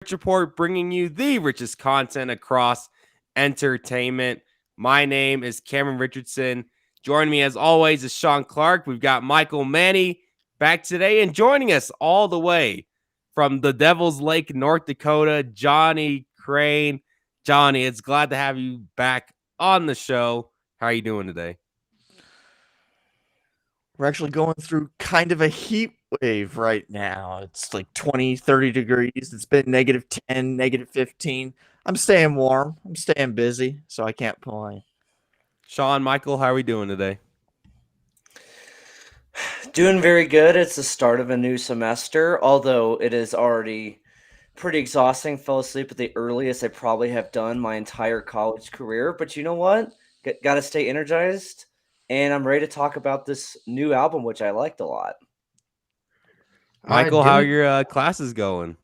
Rich Report, bringing you the richest content across entertainment. My name is Cameron Richardson. Joining me, as always, is Sean Clark. We've got Michael Manny back today, and joining us all the way from the Devil's Lake, North Dakota, Johnny Crane. Johnny, it's glad to have you back on the show. How are you doing today? We're actually going through kind of a heat wave right now. It's like 20, 30 degrees. It's been negative 10, negative 15. I'm staying warm. I'm staying busy, so I can't complain. Sean, Michael, how are we doing today? Doing very good. It's the start of a new semester, although it is already pretty exhausting. Fell asleep at the earliest I probably have done my entire college career. But you know what? Got to stay energized, and I'm ready to talk about this new album, which I liked a lot. Michael, how are Doing your classes going?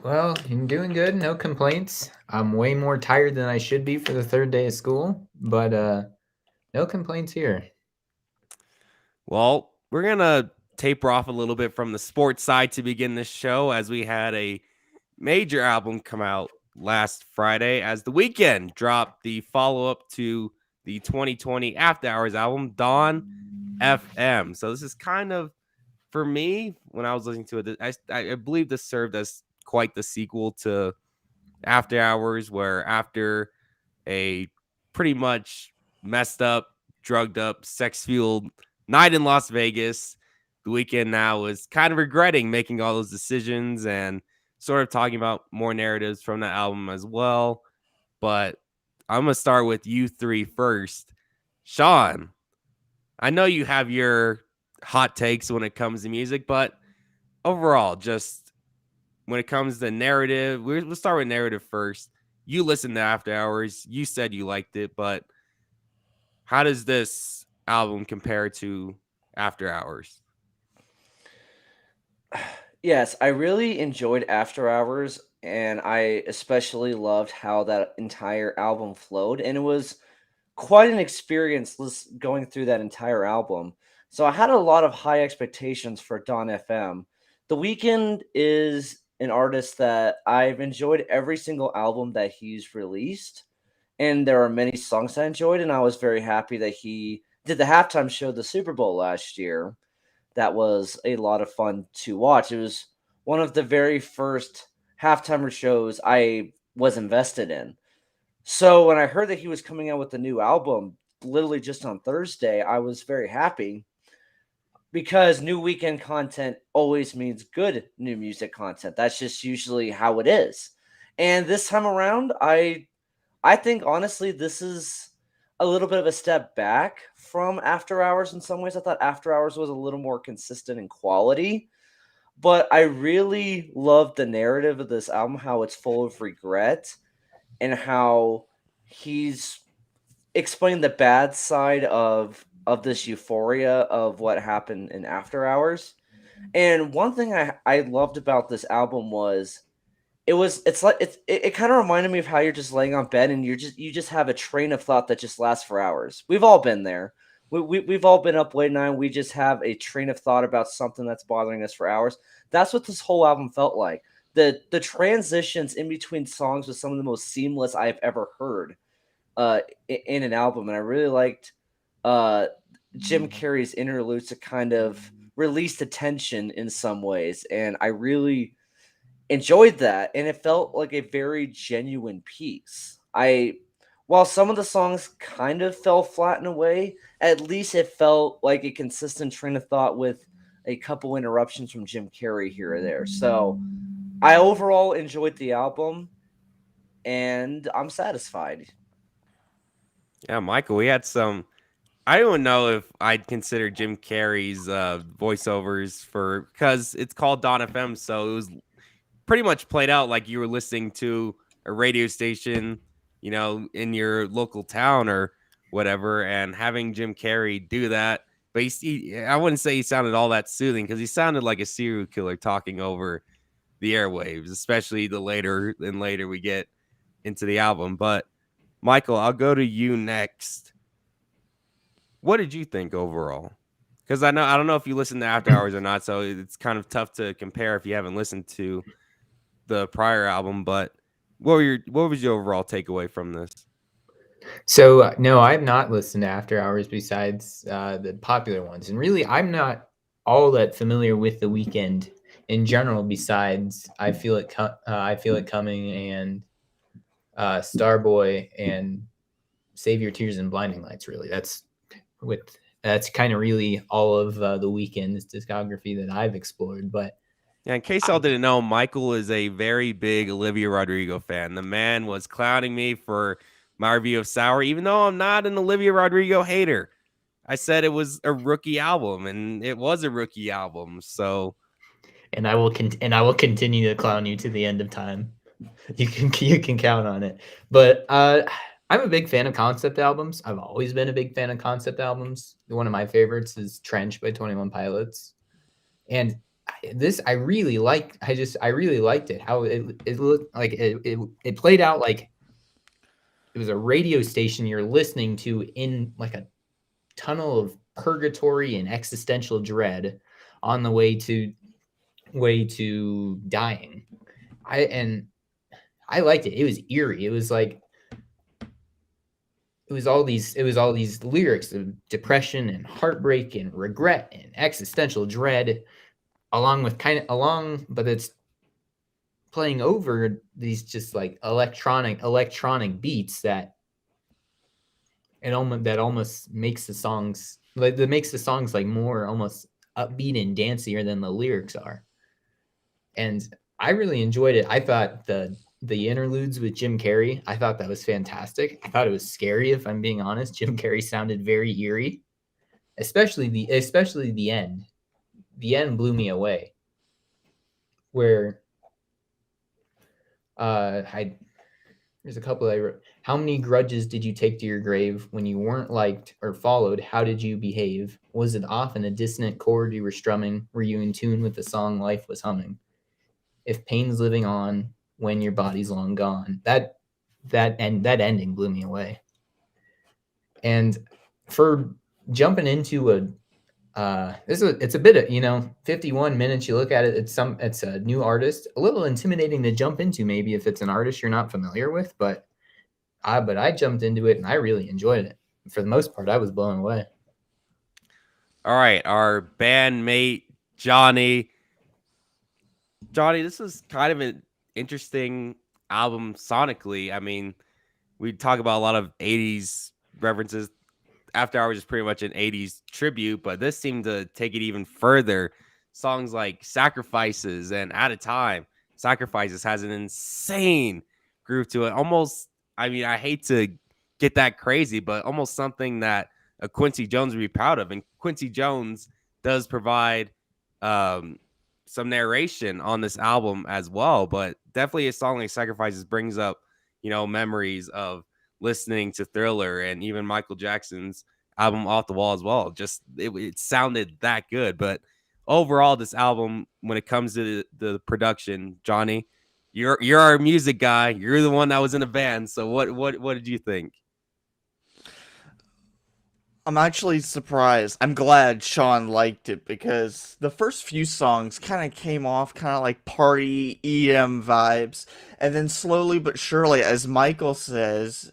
well. I'm doing good. No complaints. I'm way more tired than I should be for the third day of school, but no complaints here. Well, we're going to taper off a little bit from the sports side to begin this show as we had a major album come out last Friday as the Weeknd dropped the follow up to the 2020 After Hours album, Dawn FM. So this is kind of, for me, when I was listening to it, I believe this served as quite the sequel to After Hours, where after a pretty much messed up, drugged up, sex fueled night in Las Vegas, the Weeknd now is kind of regretting making all those decisions and sort of talking about more narratives from the album as well. But I'm going to start with you three first. Sean, I know you have your hot takes when it comes to music, but overall, just when it comes to narrative, we'll start with narrative first. You listened to After Hours. You said you liked it, but how does this album compare to After Hours? Yes, I really enjoyed After Hours, and I especially loved how that entire album flowed. And it was quite an experience going through that entire album. So I had a lot of high expectations for Don FM. The Weeknd is an artist that I've enjoyed every single album that he's released, and there are many songs I enjoyed, and I was very happy that he did the halftime show at the Super Bowl last year. That was a lot of fun to watch. It was one of the very first halftime shows I was invested in. So when I heard that he was coming out with a new album, literally just on Thursday, I was very happy because new Weekend content always means good new music content. That's just usually how it is. And this time around, I think honestly this is a little bit of a step back from After Hours in some ways. I thought After Hours was a little more consistent in quality, but I really love the narrative of this album, how it's full of regret and how he's explained the bad side of this euphoria of what happened in After Hours. And one thing I loved about this album was it kind of reminded me of how you're just laying on bed and you just have a train of thought that just lasts for hours. We've all been there. We've all been up late night. We just have a train of thought about something that's bothering us for hours. That's what this whole album felt like. The transitions in between songs was some of the most seamless I've ever heard in an album, and I really liked uh, Jim Carrey's interludes to kind of release the tension in some ways, and I really enjoyed that, and it felt like a very genuine piece. While some of the songs kind of fell flat in a way, at least it felt like a consistent train of thought with a couple interruptions from Jim Carrey here or there. So I overall enjoyed the album, and I'm satisfied. Yeah, Michael, we had some. I don't know if I'd consider Jim Carrey's voiceovers for because it's called Don FM, so it was pretty much played out like you were listening to a radio station, in your local town or whatever, and having Jim Carrey do that. But I wouldn't say he sounded all that soothing because he sounded like a serial killer talking over the airwaves, especially the later and later we get into the album. But Michael, I'll go to you next. What did you think overall? Because I don't know if you listened to After Hours or not, so it's kind of tough to compare if you haven't listened to the prior album, but what was your overall takeaway from this? So no, I've not listened to After Hours besides the popular ones, and really, I'm not all that familiar with The Weeknd in general. Besides, I Feel It Coming, and Starboy, and Save Your Tears and Blinding Lights. Really, that's kind of really all of The Weeknd's discography that I've explored. But Yeah, in case y'all didn't know, Michael is a very big Olivia Rodrigo fan. The man was clowning me for my review of Sour, even though I'm not an Olivia Rodrigo hater. I said it was a rookie album, and it was a rookie album. So, and I will continue to clown you to the end of time. You can count on it. But I'm a big fan of concept albums. I've always been a big fan of concept albums. One of my favorites is Trench by 21 Pilots. And I really liked it. How it looked like it played out like it was a radio station you're listening to in like a tunnel of purgatory and existential dread on the way to dying. I liked it. It was eerie. It was all these lyrics of depression and heartbreak and regret and existential dread, but it's playing over these just like electronic beats that almost makes the songs like more almost upbeat and dancier than the lyrics are. And I really enjoyed it. I thought the interludes with Jim Carrey, I thought that was fantastic. I thought it was scary, if I'm being honest. Jim Carrey sounded very eerie, especially the end. The end blew me away. Where there's a couple I wrote. How many grudges did you take to your grave? When you weren't liked or followed, how did you behave? Was it off in a dissonant chord you were strumming? Were you in tune with the song life was humming? If pain's living on when your body's long gone. That ending blew me away. And for jumping into it's a bit of 51 minutes. You look at it, it's a new artist, a little intimidating to jump into maybe if it's an artist you're not familiar with, but I jumped into it and I really enjoyed it. For the most part, I was blown away. All right, our bandmate Johnny, this is kind of an interesting album sonically. I mean, we talk about a lot of 80s references. After Hours is pretty much an 80s tribute, but this seemed to take it even further. Songs like Sacrifices and At a Time. Sacrifices has an insane groove to it. Almost, I mean, I hate to get that crazy, but almost something that a Quincy Jones would be proud of. And Quincy Jones does provide some narration on this album as well, but definitely a song like Sacrifices brings up, memories of listening to Thriller and even Michael Jackson's album Off the Wall as well. Just it sounded that good. But overall, this album, when it comes to the production, Johnny, you're our music guy. You're the one that was in a band. So what did you think? I'm actually surprised. I'm glad Sean liked it because the first few songs kind of came off kind of like party EM vibes. And then slowly but surely, as Michael says,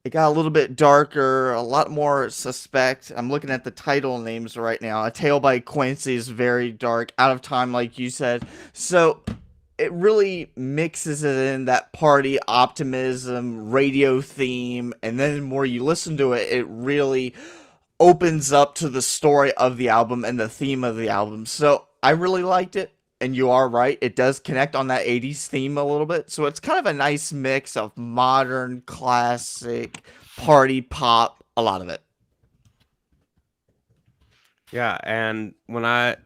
it got a little bit darker, a lot more suspect. I'm looking at the title names right now. A Tale by Quincy is very dark. Out of Time, like you said. So it really mixes it in that party optimism radio theme, and then the more you listen to it, it really opens up to the story of the album and the theme of the album. So I really liked it, and you are right, it does connect on that 80s theme a little bit. So it's kind of a nice mix of modern, classic, party pop, a lot of it. Yeah, and when I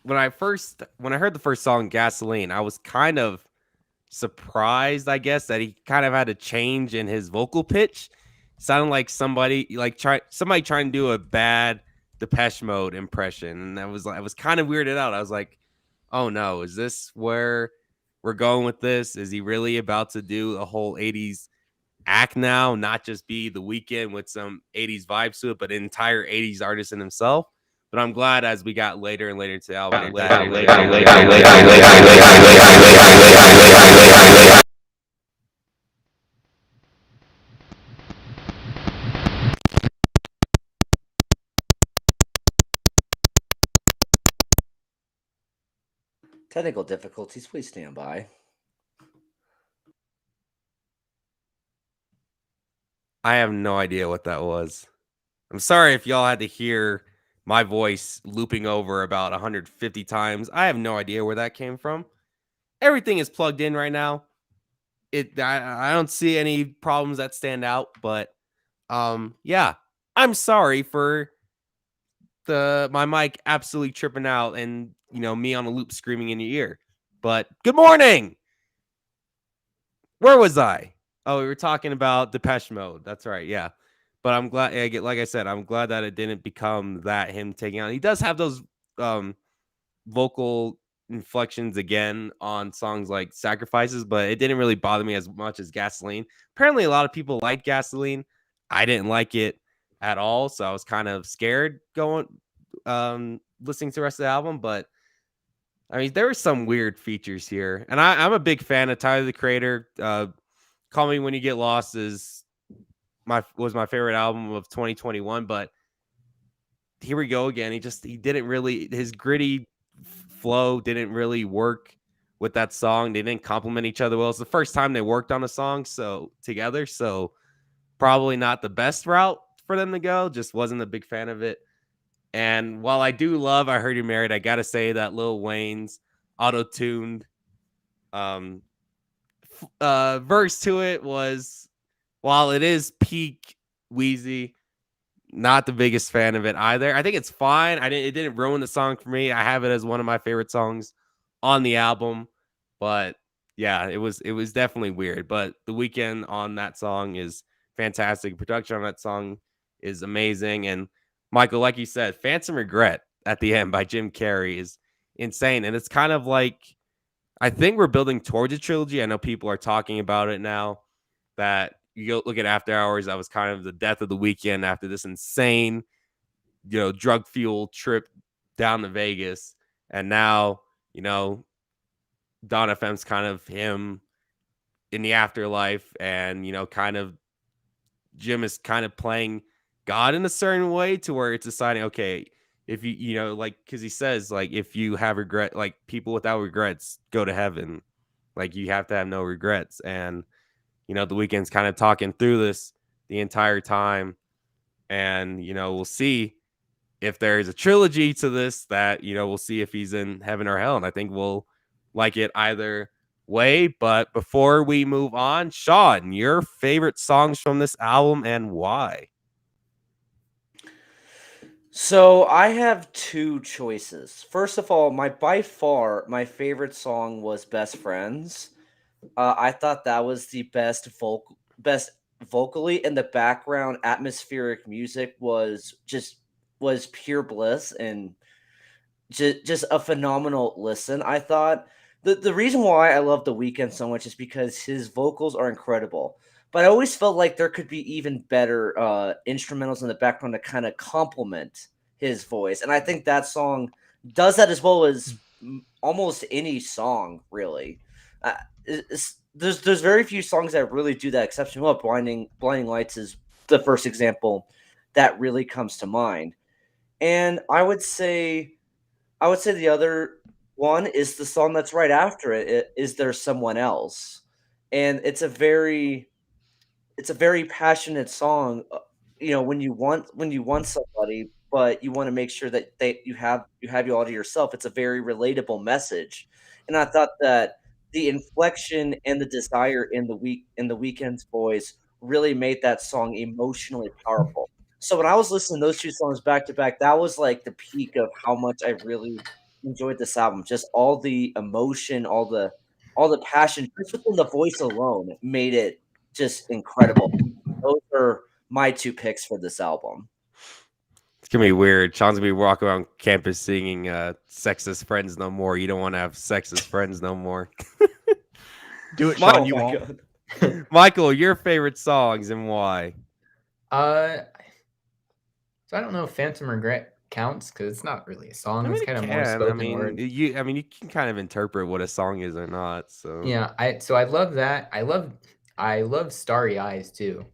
heard the first song, Gasoline, I was kind of surprised, I guess, that he kind of had a change in his vocal pitch. Sounded like somebody trying to do a bad Depeche Mode impression, and I was kind of weirded out. I was like, oh no, is this where we're going with this? Is he really about to do a whole 80s act now, not just be The Weeknd with some 80s vibes to it, but an entire 80s artist in himself? But I'm glad as we got later and later into the album. Technical difficulties, please stand by. I have no idea what that was. I'm sorry if y'all had to hear my voice looping over about 150 times. I have no idea where that came from. Everything is plugged in right now. I don't see any problems that stand out, but yeah, I'm sorry for my mic absolutely tripping out and me on a loop screaming in your ear. But good morning. Where was I? Oh, we were talking about Depeche Mode. That's right. Yeah. But I'm glad, like I said, I'm glad that it didn't become that him taking on. He does have those vocal inflections again on songs like Sacrifices, but it didn't really bother me as much as Gasoline. Apparently, a lot of people like Gasoline. I didn't like it at all, so I was kind of scared listening to the rest of the album. But I mean, there were some weird features here, and I'm a big fan of Tyler the Creator. Call Me When You Get Lost was my favorite album of 2021, but here we go again. He didn't really, his gritty flow didn't really work with that song. They didn't complement each other well. It's the first time they worked on a song together, so probably not the best route for them to go. Just wasn't a big fan of it. And while I do love I Heard You Married, I gotta say that Lil Wayne's auto-tuned verse to it was, while it is peak Wheezy, not the biggest fan of it either. I think it's fine. It didn't ruin the song for me. I have it as one of my favorite songs on the album. But yeah, it was definitely weird. But the Weeknd on that song is fantastic. Production on that song is amazing. And Michael, like you said, Phantom Regret at the end by Jim Carrey is insane. And it's kind of like, I think we're building towards a trilogy. I know people are talking about it now, that you go look at After Hours. That was kind of the death of the Weeknd after this insane, drug fuel trip down to Vegas. And now, Dawn FM's kind of him in the afterlife. And, kind of Jim is kind of playing God in a certain way, to where it's deciding, okay, if you, like, because he says, like, if you have regret, like, people without regrets go to heaven. Like, you have to have no regrets. And, the Weeknd's kind of talking through this the entire time. And, we'll see if there's a trilogy to this, that, we'll see if he's in heaven or hell. And I think we'll like it either way. But before we move on, Sean, your favorite songs from this album and why? So I have two choices. First of all, by far my favorite song was Best Friends. I thought that was the best vocally, and the background atmospheric music was pure bliss and just a phenomenal listen. I thought the reason why I love The Weeknd so much is because his vocals are incredible. But I always felt like there could be even better instrumentals in the background to kind of complement his voice, and I think that song does that as well as almost any song, really. There's very few songs that really do that exceptionally well. Blinding Lights is the first example that really comes to mind. And I would say the other one is the song that's right after it. Is There Someone Else? And it's a very passionate song. When you want somebody, but you want to make sure that you have you all to yourself. It's a very relatable message, and I thought that the inflection and the desire in the Weeknd's voice really made that song emotionally powerful. So when I was listening to those two songs back to back, that was like the peak of how much I really enjoyed this album. Just all the emotion, all the passion, just within the voice alone made it just incredible. Those are my two picks for this album. It's gonna be weird. Sean's gonna be walking around campus singing "Sexist Friends No More." You don't want to have sexist friends no more. Do it, Sean. You won't. God. Michael, your favorite songs and why? So I don't know if Phantom Regret counts because it's not really a song. I mean, It's it kind of more can. I spoken mean, word. you can kind of interpret what a song is or not. So Yeah, I love that. I love Starry Eyes too.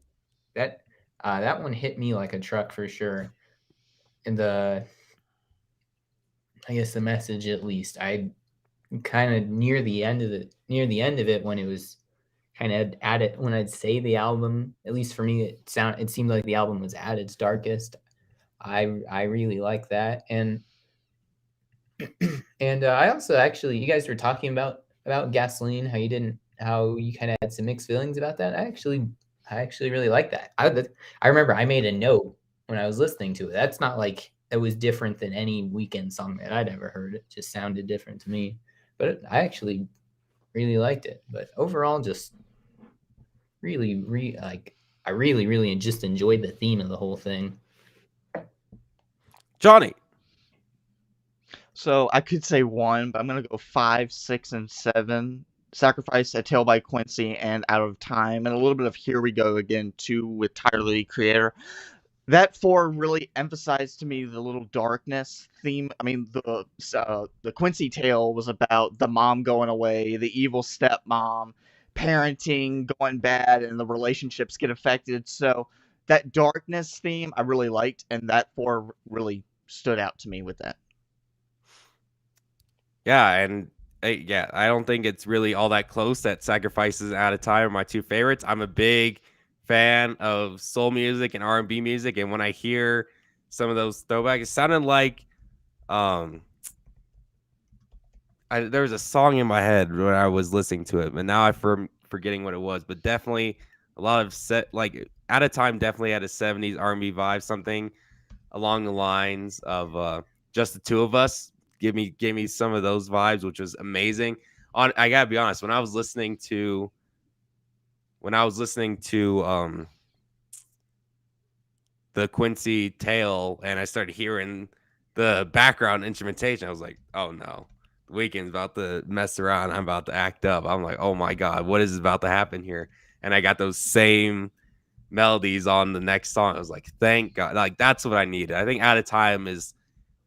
That that one hit me like a truck for sure. And I guess the message at least. I kind of near the end of it when it was kind of at it when I'd say the album, at least for me it seemed like the album was at its darkest. I really like that. And I also actually, you guys were talking about Gasoline, how you kind of had some mixed feelings about that. I actually really like that. I remember I made a note when I was listening to it. That's not like it was different than any Weeknd song that I'd ever heard. It just sounded different to me, but I actually really liked it. But overall, just I really just enjoyed the theme of the whole thing. Johnny. So I could say 1, but I'm gonna go 5, 6, and 7. Sacrifice, A Tale by Quincy, and Out of Time, and a little bit of Here We Go Again too with Tyler the Creator. That 4 really emphasized to me the little darkness theme. I mean, the Quincy tale was about the mom going away, the evil stepmom, parenting going bad, and the relationships get affected. So that darkness theme I really liked, and that 4 really stood out to me with that. Yeah, and I don't think it's really all that close that Sacrifices Out of Time are my two favorites. I'm a big fan of soul music and R&B music, and when I hear some of those throwbacks, it sounded like there was a song in my head when I was listening to it, but now I'm forgetting what it was. But definitely a lot of Out of Time definitely had a 70s R&B vibe, something along the lines of Just the Two of Us. Gave me some of those vibes, which was amazing. I gotta be honest, when I was listening to the Quincy tale and I started hearing the background instrumentation, I was like, oh no, the Weeknd's about to mess around. I'm about to act up. I'm like, oh my God, what is about to happen here? And I got those same melodies on the next song. I was like, thank God. Like, that's what I needed. I think Out of Time is,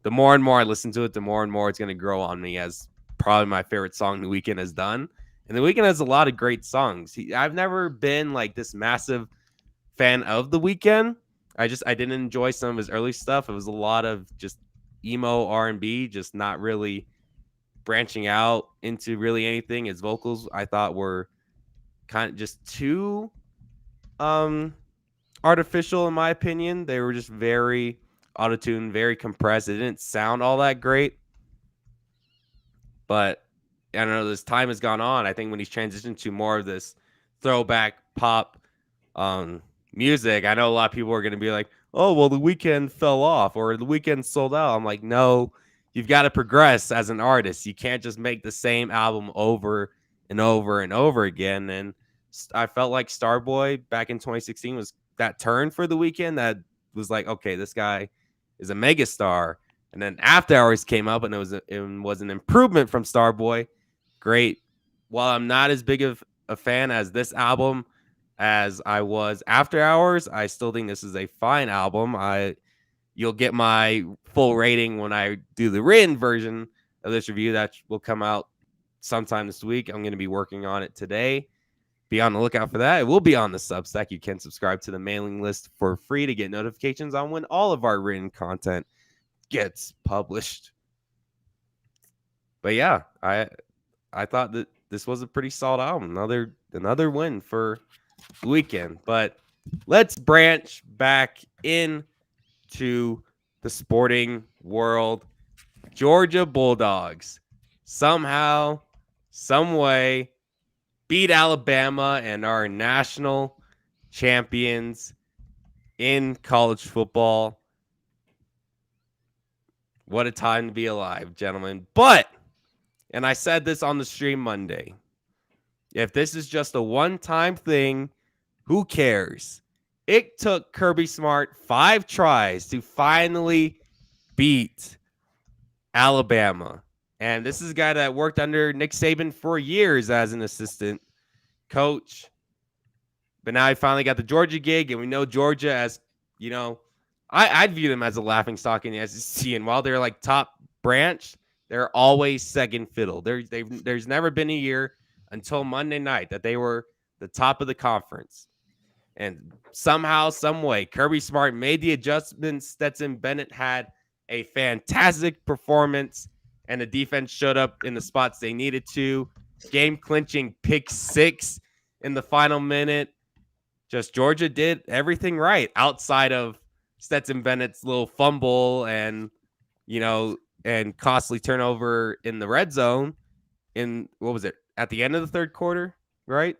the more and more I listen to it, the more and more it's going to grow on me as probably my favorite song The Weeknd has done. And The Weeknd has a lot of great songs. I've never been like this massive fan of The Weeknd. I didn't enjoy some of his early stuff. It was a lot of just emo R&B, just not really branching out into really anything. His vocals I thought were kind of just too artificial in my opinion. They were just very auto-tune, very compressed. It didn't sound all that great. But I don't know, as time has gone on, I think when he's transitioned to more of this throwback pop music, I know a lot of people are going to be like, oh, well, The Weeknd fell off or The Weeknd sold out. I'm like, no, you've got to progress as an artist. You can't just make the same album over and over and over again. And I felt like Starboy back in 2016 was that turn for The Weeknd that was like, okay, this guy is a megastar. And then After Hours came up, and it was an improvement from Starboy. Great. While I'm not as big of a fan as this album as I was After Hours, I still think this is a fine album. You'll get my full rating when I do the written version of this review that will come out sometime this week. I'm going to be working on it today. Be on the lookout for that. It will be on the Substack. You can subscribe to the mailing list for free to get notifications on when all of our written content gets published. But yeah, I thought that this was a pretty solid album. Another win for the Weeknd. But let's branch back into the sporting world. Georgia Bulldogs somehow, some way beat Alabama and are national champions in college football. What a time to be alive, gentlemen. But, and I said this on the stream Monday, if this is just a one-time thing, who cares? It took Kirby Smart 5 tries to finally beat Alabama. And this is a guy that worked under Nick Saban for years as an assistant coach. But now he finally got the Georgia gig, and we know Georgia as, I'd view them as a laughing stock in the SEC. And while they're like top branch, they're always second fiddle. There's never been a year until Monday night that they were the top of the conference. And somehow, some way, Kirby Smart made the adjustments. Stetson Bennett had a fantastic performance, and the defense showed up in the spots they needed to. Game-clinching pick 6 in the final minute. Just Georgia did everything right outside of Stetson Bennett's little fumble and, and costly turnover in the red zone in, what was it, at the end of the third quarter, right?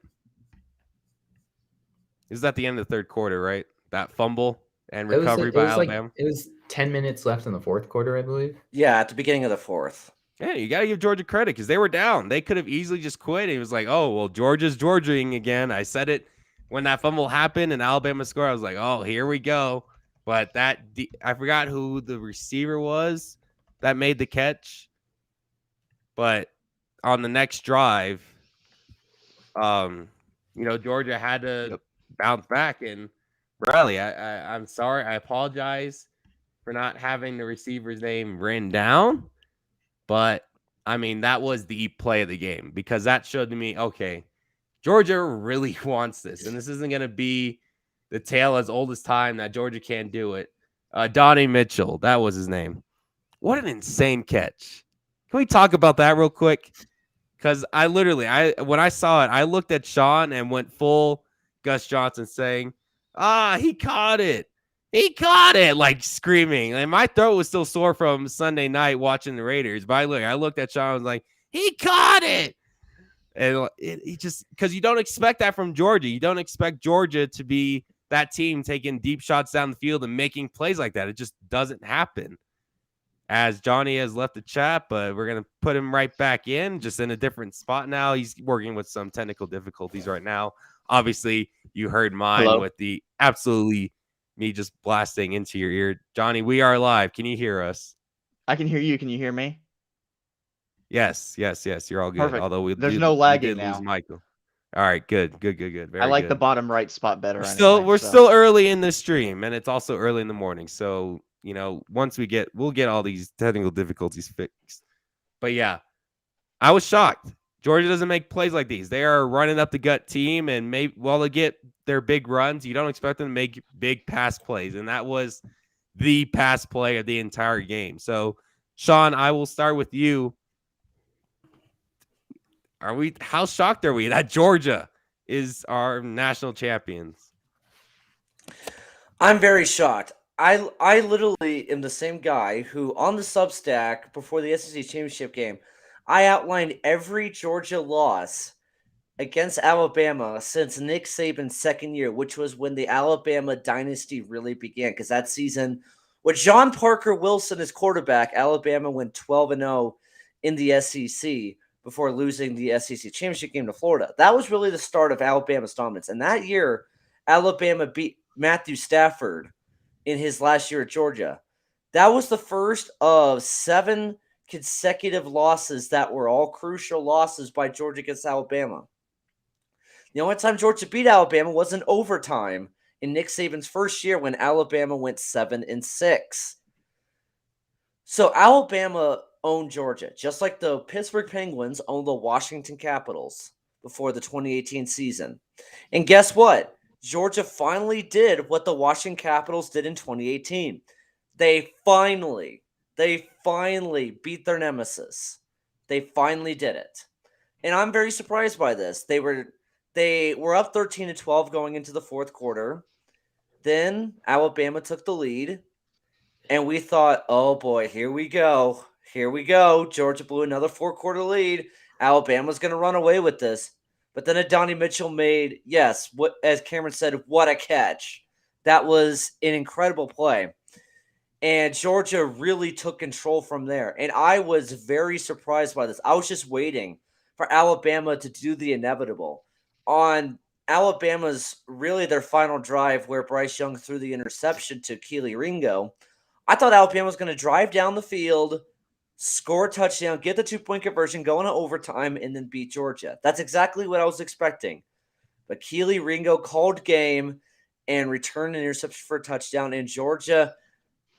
It was at the end of the third quarter, right? That fumble and recovery by Alabama. It was 10 minutes left in the fourth quarter, I believe. Yeah, at the beginning of the fourth. Yeah, you got to give Georgia credit because they were down. They could have easily just quit. It was like, oh, well, Georgia's Georgiaing again. I said it when that fumble happened and Alabama scored. I was like, oh, here we go. But I forgot who the receiver was that made the catch. But on the next drive, Georgia had to bounce back and rally. I'm sorry. I apologize for not having the receiver's name written down. But, I mean, that was the play of the game because that showed to me, okay, Georgia really wants this. And this isn't going to be the tale as old as time that Georgia can't do it. Donnie Mitchell, that was his name. What an insane catch. Can we talk about that real quick? Because when I saw it, I looked at Sean and went full Gus Johnson saying, he caught it. He caught it, like screaming. And my throat was still sore from Sunday night watching the Raiders. But I looked at Sean and was like, he caught it. And it just, because you don't expect that from Georgia. You don't expect Georgia to be that team taking deep shots down the field and making plays like that. It just doesn't happen. As Johnny has left the chat, but we're going to put him right back in, just in a different spot now. He's working with some technical difficulties right now. Obviously, you heard mine with the absolutely me just blasting into your ear. Johnny, we are live. Can you hear us? I can hear you. Can you hear me? Yes. You're all good. Perfect. Although there's no lagging now. Lose Michael. All right, good. Very I like good. the bottom right spot better. We're still early in the stream, and it's also early in the morning. So, once we'll get all these technical difficulties fixed. But yeah, I was shocked. Georgia doesn't make plays like these. They are running up the gut team, and while they get their big runs, you don't expect them to make big pass plays. And that was the pass play of the entire game. So, Sean, I will start with you. How shocked are we that Georgia is our national champions? I'm very shocked. I literally am the same guy who on the Substack before the SEC championship game, I outlined every Georgia loss against Alabama since Nick Saban's second year, which was when the Alabama dynasty really began. Because that season, with John Parker Wilson as quarterback, Alabama went 12-0 in the SEC before losing the SEC championship game to Florida. That was really the start of Alabama's dominance. And that year, Alabama beat Matthew Stafford in his last year at Georgia. That was the first of 7 consecutive losses that were all crucial losses by Georgia against Alabama. The only time Georgia beat Alabama was in overtime in Nick Saban's first year when Alabama went 7-6. So Alabama owned Georgia, just like the Pittsburgh Penguins owned the Washington Capitals before the 2018 season. And guess what? Georgia finally did what the Washington Capitals did in 2018. They finally beat their nemesis. They finally did it. And I'm very surprised by this. They were up 13-12 going into the fourth quarter. Then Alabama took the lead. And we thought, oh boy, here we go. Georgia blew another four-quarter lead. Alabama's going to run away with this. But then Donnie Mitchell made, as Cameron said, what a catch. That was an incredible play. And Georgia really took control from there. And I was very surprised by this. I was just waiting for Alabama to do the inevitable. On Alabama's, really their final drive where Bryce Young threw the interception to Keely Ringo, I thought Alabama was going to drive down the field, score a touchdown, get the 2-point conversion, go into overtime, and then beat Georgia. That's exactly what I was expecting. But Keely Ringo called game and returned an interception for a touchdown. And Georgia,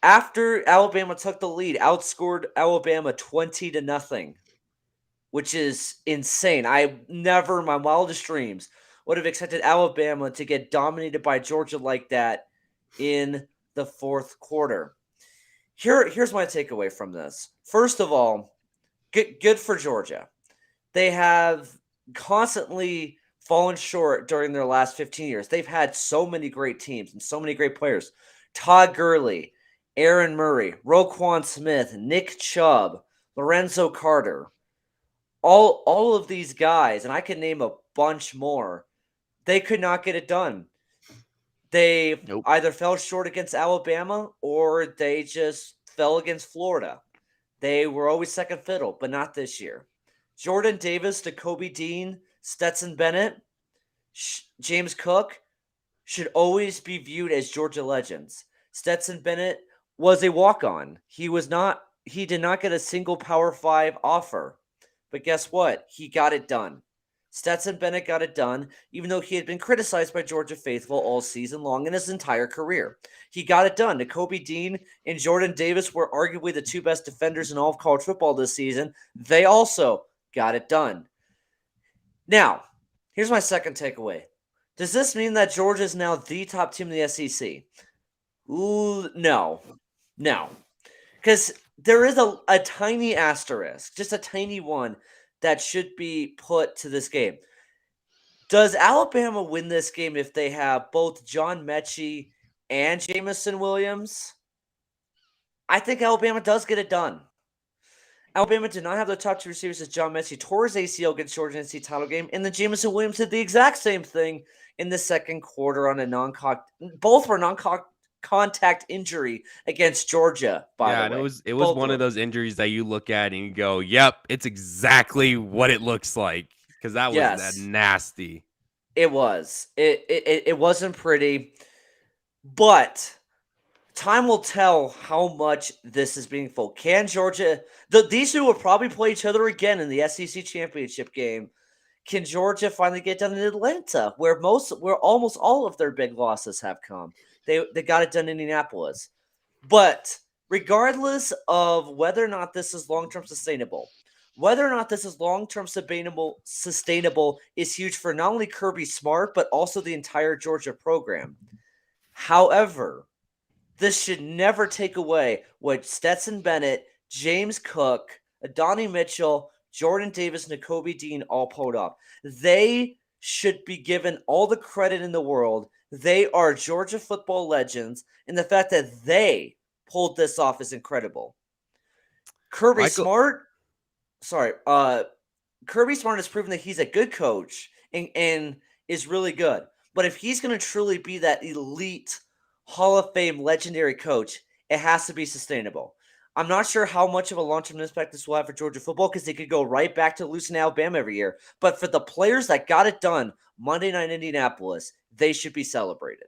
after Alabama took the lead, outscored Alabama 20-0, which is insane. I never in my wildest dreams would have expected Alabama to get dominated by Georgia like that in the fourth quarter. Here's my takeaway from this. First of all, good for Georgia. They have constantly fallen short during their last 15 years. They've had so many great teams and so many great players. Todd Gurley, Aaron Murray, Roquan Smith, Nick Chubb, Lorenzo Carter. All of these guys, and I could name a bunch more, they could not get it done. They either fell short against Alabama or they just fell against Florida. They were always second fiddle, but not this year. Jordan Davis, Jacoby Dean, Stetson Bennett, James Cook should always be viewed as Georgia legends. Stetson Bennett was a walk-on. He did not get a single Power 5 offer. But guess what? He got it done. Stetson Bennett got it done, even though he had been criticized by Georgia faithful all season long in his entire career. He got it done. Jacoby Dean and Jordan Davis were arguably the two best defenders in all of college football this season. They also got it done. Now, here's my second takeaway. Does this mean that Georgia is now the top team in the SEC? Ooh, no. Because there is a tiny asterisk, just a tiny one, that should be put to this game. Does Alabama win this game if they have both John Mechie and Jamison Williams? I think Alabama does get it done. Alabama did not have their top two receivers as John Mechie tore his ACL against Georgia in the NC title game, and then Jamison Williams did the exact same thing in the second quarter on a both were non-contact injury against Georgia, by the way. Yeah, it was one of those injuries that you look at and you go, yep, it's exactly what it looks like. Because that was that nasty. It was. It wasn't pretty. But time will tell how much this is being Can Georgia... These two will probably play each other again in the SEC championship game. Can Georgia finally get done in Atlanta, where almost all of their big losses have come? They got it done in Indianapolis. But regardless of whether or not this is long-term sustainable, sustainable is huge for not only Kirby Smart, but also the entire Georgia program. However, this should never take away what Stetson Bennett, James Cook, Donnie Mitchell, Jordan Davis, and Jacoby Dean all pulled off. They should be given all the credit in the world. They are Georgia football legends, and the fact that they pulled this off is incredible. Kirby Smart has proven that he's a good coach and is really good. But if he's going to truly be that elite Hall of Fame legendary coach, it has to be sustainable. I'm not sure how much of a long-term impact this will have for Georgia football because they could go right back to losing Alabama every year. But for the players that got it done Monday night in Indianapolis, they should be celebrated.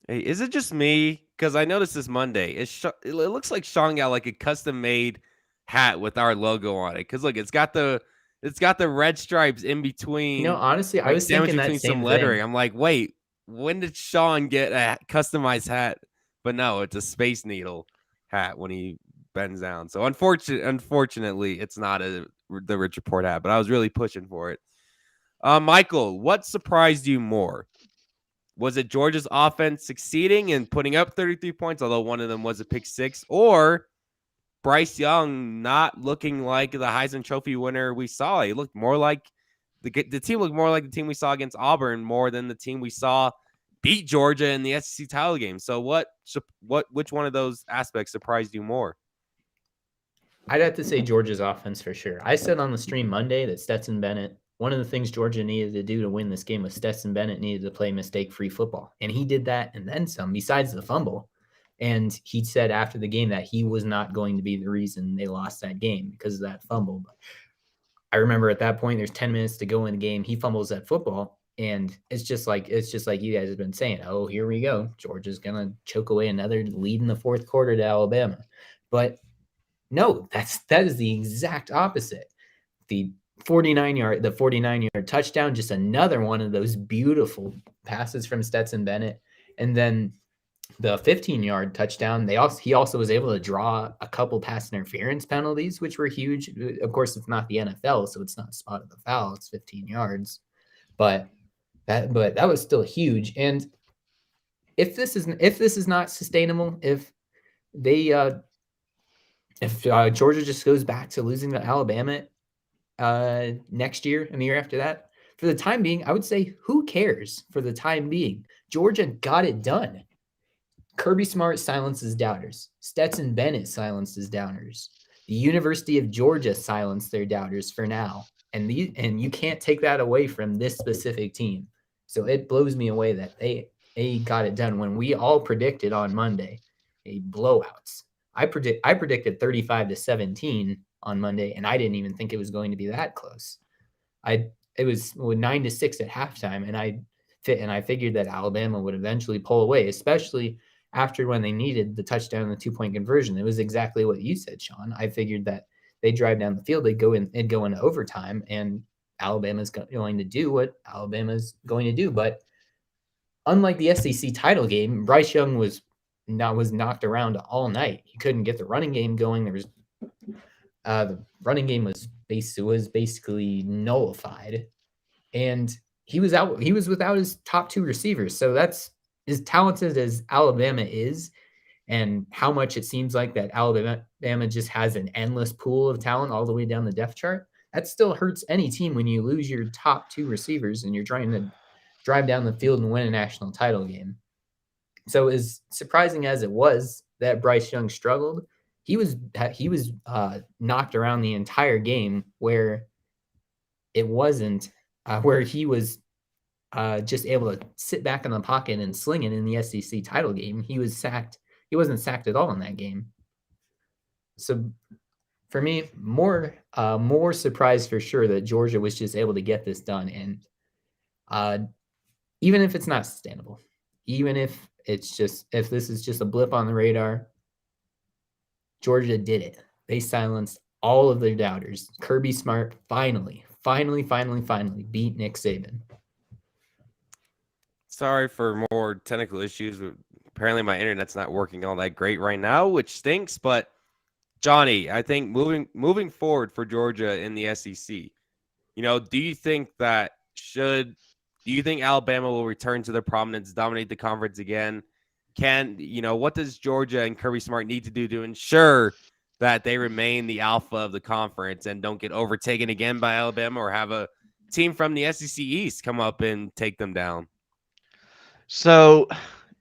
Hey, is it just me? Because I noticed this Monday. It looks like Sean got like a custom-made hat with our logo on it. Because look, it's got the red stripes in between. Honestly, I was thinking that same some lettering. I'm like, wait, when did Sean get a customized hat? But no, it's a Space Needle hat when he bends down. So unfortunately, it's not the Rich Report hat. But I was really pushing for it. Michael, what surprised you more? Was it Georgia's offense succeeding and putting up 33 points, although one of them was a pick six, or Bryce Young not looking like the Heisman Trophy winner we saw? He looked more like the team looked more like the team we saw against Auburn more than the team we saw beat Georgia in the SEC title game. So which one of those aspects surprised you more? I'd have to say Georgia's offense for sure. I said on the stream Monday that Stetson Bennett, one of the things Georgia needed to do to win this game was Stetson Bennett needed to play mistake-free football. And he did that and then some, besides the fumble. And he said after the game that he was not going to be the reason they lost that game because of that fumble. But I remember at that point, there's 10 minutes to go in the game. He fumbles that football. And it's just like you guys have been saying, oh, here we go. Georgia's going to choke away another lead in the fourth quarter to Alabama. But no, that is the exact opposite. The 49-yard touchdown, just another one of those beautiful passes from Stetson Bennett. And then the 15-yard touchdown, he also was able to draw a couple pass interference penalties, which were huge. Of course, it's not the NFL, so it's not spot of the foul. It's 15 yards, but that was still huge. And if this is not sustainable, if Georgia just goes back to losing to Alabama next year and the year after that, for the time being, I would say, who cares? For the time being, Georgia got it done. Kirby Smart silences doubters. Stetson Bennett silences doubters. The University of Georgia silenced their doubters for now. And you can't take that away from this specific team. So it blows me away that they got it done when we all predicted on Monday a blowouts. I predicted 35-17 on Monday, and I didn't even think it was going to be that close. It was 9-6 at halftime, and I figured that Alabama would eventually pull away, especially after when they needed the touchdown and the 2-point conversion. It was exactly what you said, Sean. I figured that they drive down the field, they'd go into overtime, and Alabama's going to do what Alabama's going to do. But unlike the SEC title game, Bryce Young was knocked around all night. He couldn't get the running game going. There was the running game was basically nullified, and he was out. He was without his top two receivers. So that's as talented as Alabama is, and how much it seems like that Alabama just has an endless pool of talent all the way down the depth chart. That still hurts any team when you lose your top two receivers and you're trying to drive down the field and win a national title game. So as surprising as it was that Bryce Young struggled, he was knocked around the entire game, where it wasn't where he was just able to sit back in the pocket and sling it in the SEC title game. He was sacked. He wasn't sacked at all in that game. So for me, more surprised for sure that Georgia was just able to get this done. And even if it's not sustainable, even if this is just a blip on the radar, Georgia did it. They silenced all of their doubters. Kirby Smart finally beat Nick Saban. Sorry for more technical issues. Apparently my internet's not working all that great right now, which stinks. But Johnny, I think moving forward for Georgia in the SEC, do you think Alabama will return to their prominence, dominate the conference again? What does Georgia and Kirby Smart need to do to ensure that they remain the alpha of the conference and don't get overtaken again by Alabama, or have a team from the SEC East come up and take them down? So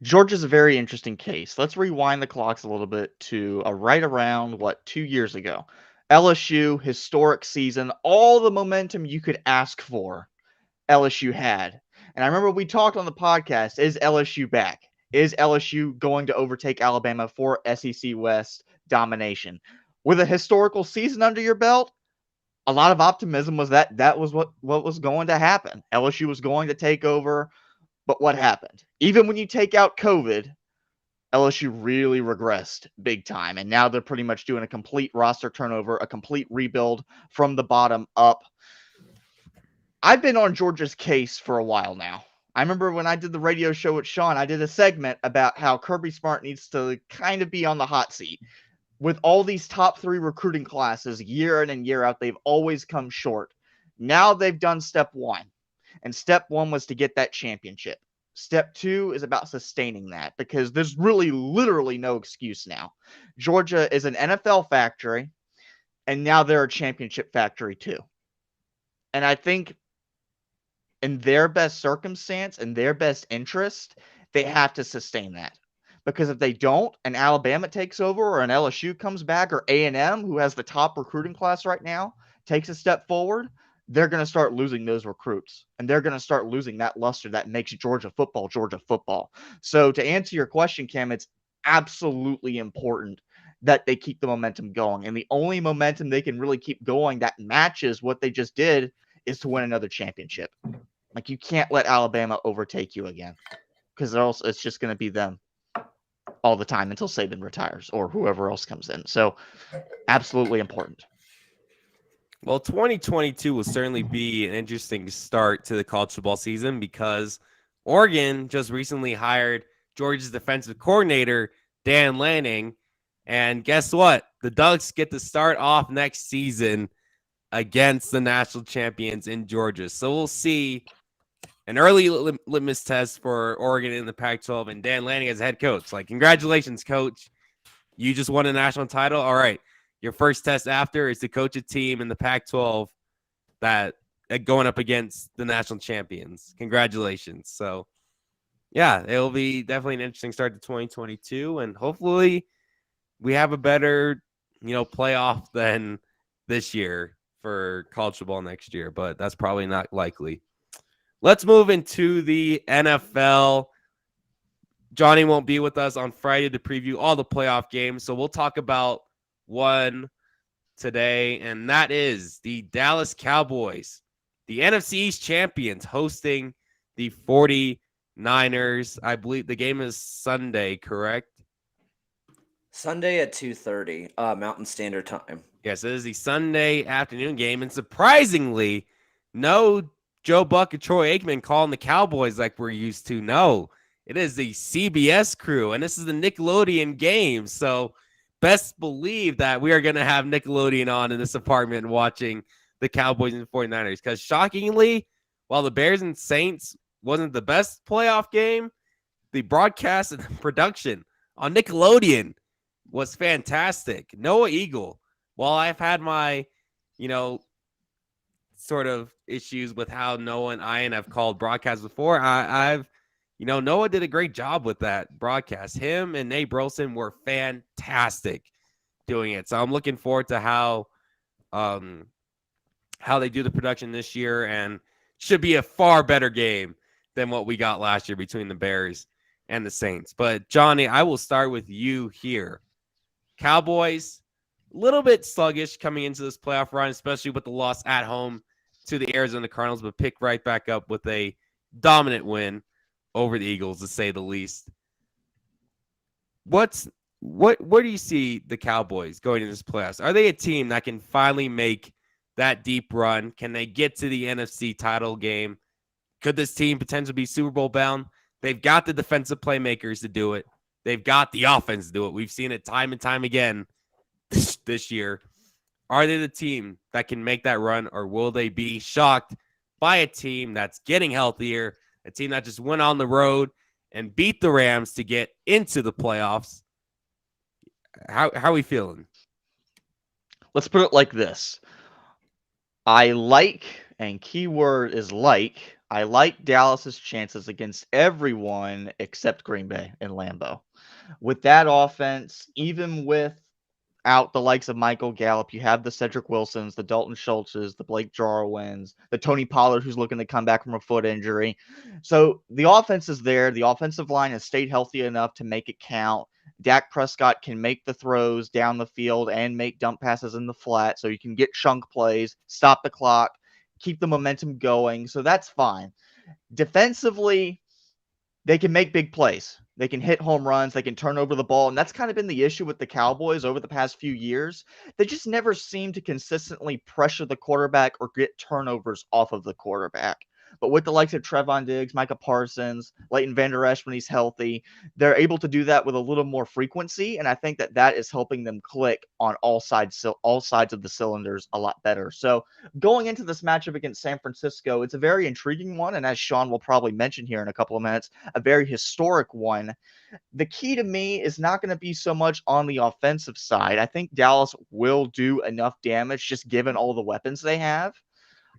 Georgia's a very interesting case. Let's rewind the clocks a little bit to right around 2 years ago. LSU, historic season, all the momentum you could ask for, LSU had. And I remember we talked on the podcast, is LSU back? Is LSU going to overtake Alabama for SEC West domination? With a historical season under your belt, a lot of optimism was that was what was going to happen. LSU was going to take over, but what happened? Even when you take out COVID, LSU really regressed big time, and now they're pretty much doing a complete roster turnover, a complete rebuild from the bottom up. I've been on Georgia's case for a while now. I remember when I did the radio show with Sean, I did a segment about how Kirby Smart needs to kind of be on the hot seat. With all these top 3 recruiting classes, year in and year out, they've always come short. Now they've done step 1, and step 1 was to get that championship. Step 2 is about sustaining that, because there's really literally no excuse now. Georgia is an NFL factory, and now they're a championship factory too. And I think in their best circumstance, in their best interest, they have to sustain that. Because if they don't, and Alabama takes over, or an LSU comes back, or A&M, who has the top recruiting class right now, takes a step forward, they're going to start losing those recruits. And they're going to start losing that luster that makes Georgia football Georgia football. So to answer your question, Cam, it's absolutely important that they keep the momentum going. And the only momentum they can really keep going that matches what they just did is to win another championship. Like, you can't let Alabama overtake you again, because it's just going to be them all the time until Saban retires or whoever else comes in. So absolutely important. Well, 2022 will certainly be an interesting start to the college football season, because Oregon just recently hired Georgia's defensive coordinator, Dan Lanning. And guess what? The Ducks get to start off next season against the national champions in Georgia. So we'll see an early litmus test for Oregon in the Pac-12 and Dan Lanning as head coach. Like, congratulations, coach. You just won a national title. All right. Your first test after is to coach a team in the Pac-12 that going up against the national champions. Congratulations. So, yeah, it'll be definitely an interesting start to 2022, and hopefully we have a better, playoff than this year for college football next year, but that's probably not likely. Let's move into the NFL. Johnny won't be with us on Friday to preview all the playoff games, so we'll talk about one today, and that is the Dallas Cowboys, the NFC East champions, hosting the 49ers. I believe the game is Sunday, correct? Sunday at 2:30 Mountain Standard Time. Yes, it is the Sunday afternoon game, and surprisingly, no Joe Buck and Troy Aikman calling the Cowboys like we're used to. No, it is the CBS crew, and this is the Nickelodeon game, so best believe that we are going to have Nickelodeon on in this apartment watching the Cowboys and 49ers, because shockingly, while the Bears and Saints wasn't the best playoff game, the broadcast and the production on Nickelodeon was fantastic. Noah Eagle, while I've had my, sort of issues with how Noah and Ian have called broadcasts before, Noah did a great job with that broadcast. Him and Nate Burleson were fantastic doing it. So I'm looking forward to how they do the production this year, and should be a far better game than what we got last year between the Bears and the Saints. But Johnny, I will start with you here. Cowboys, a little bit sluggish coming into this playoff run, especially with the loss at home to the Arizona Cardinals, but pick right back up with a dominant win over the Eagles, to say the least. Where do you see the Cowboys going into this playoffs? Are they a team that can finally make that deep run? Can they get to the NFC title game? Could this team potentially be Super Bowl bound? They've got the defensive playmakers to do it. They've got the offense to do it. We've seen it time and time again this year. Are they the team that can make that run, or will they be shocked by a team that's getting healthier, a team that just went on the road and beat the Rams to get into the playoffs? How are we feeling? Let's put it like this. I like, and keyword is like, I like Dallas's chances against everyone except Green Bay and Lambeau. With that offense, even without the likes of Michael Gallup, you have the Cedric Wilsons, the Dalton Schultzes, the Blake Jarwins, the Tony Pollard, who's looking to come back from a foot injury. So the offense is there. The offensive line has stayed healthy enough to make it count. Dak Prescott can make the throws down the field and make dump passes in the flat, so you can get chunk plays, stop the clock, keep the momentum going. So that's fine. Defensively, they can make big plays. They can hit home runs. They can turn over the ball. And that's kind of been the issue with the Cowboys over the past few years. They just never seem to consistently pressure the quarterback or get turnovers off of the quarterback. But with the likes of Trevon Diggs, Micah Parsons, Leighton Vander Esch when he's healthy, they're able to do that with a little more frequency. And I think that is helping them click on all sides of the cylinders a lot better. So going into this matchup against San Francisco, it's a very intriguing one. And as Sean will probably mention here in a couple of minutes, a very historic one. The key to me is not going to be so much on the offensive side. I think Dallas will do enough damage just given all the weapons they have.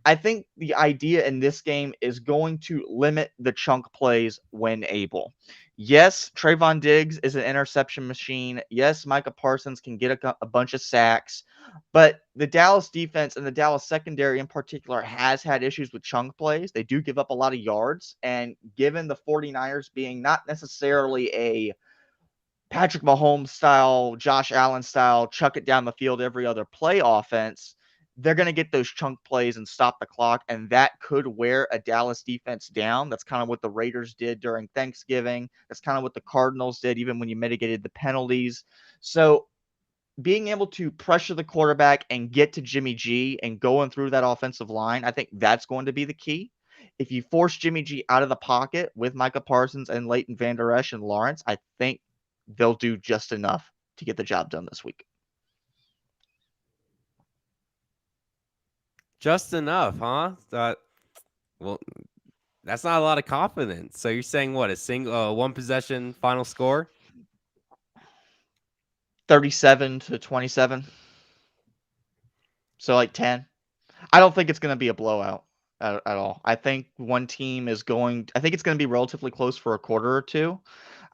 I think the idea in this game is going to limit the chunk plays when able. Yes, Trayvon Diggs is an interception machine. Yes, Micah Parsons can get a bunch of sacks. But the Dallas defense and the Dallas secondary in particular has had issues with chunk plays. They do give up a lot of yards. And given the 49ers being not necessarily a Patrick Mahomes style, Josh Allen style, chuck it down the field every other play offense, they're going to get those chunk plays and stop the clock, and that could wear a Dallas defense down. That's kind of what the Raiders did during Thanksgiving. That's kind of what the Cardinals did, even when you mitigated the penalties. So being able to pressure the quarterback and get to Jimmy G and going through that offensive line, I think that's going to be the key. if you force Jimmy G out of the pocket with Micah Parsons and Leighton Vander Esch and Lawrence, I think they'll do just enough to get the job done this week. Just enough, huh? Well, that's not a lot of confidence. So you're saying what, a single one possession final score? 37-27. So like 10. I don't think it's going to be a blowout at all. I think one team is going. I think it's going to be relatively close for a quarter or two.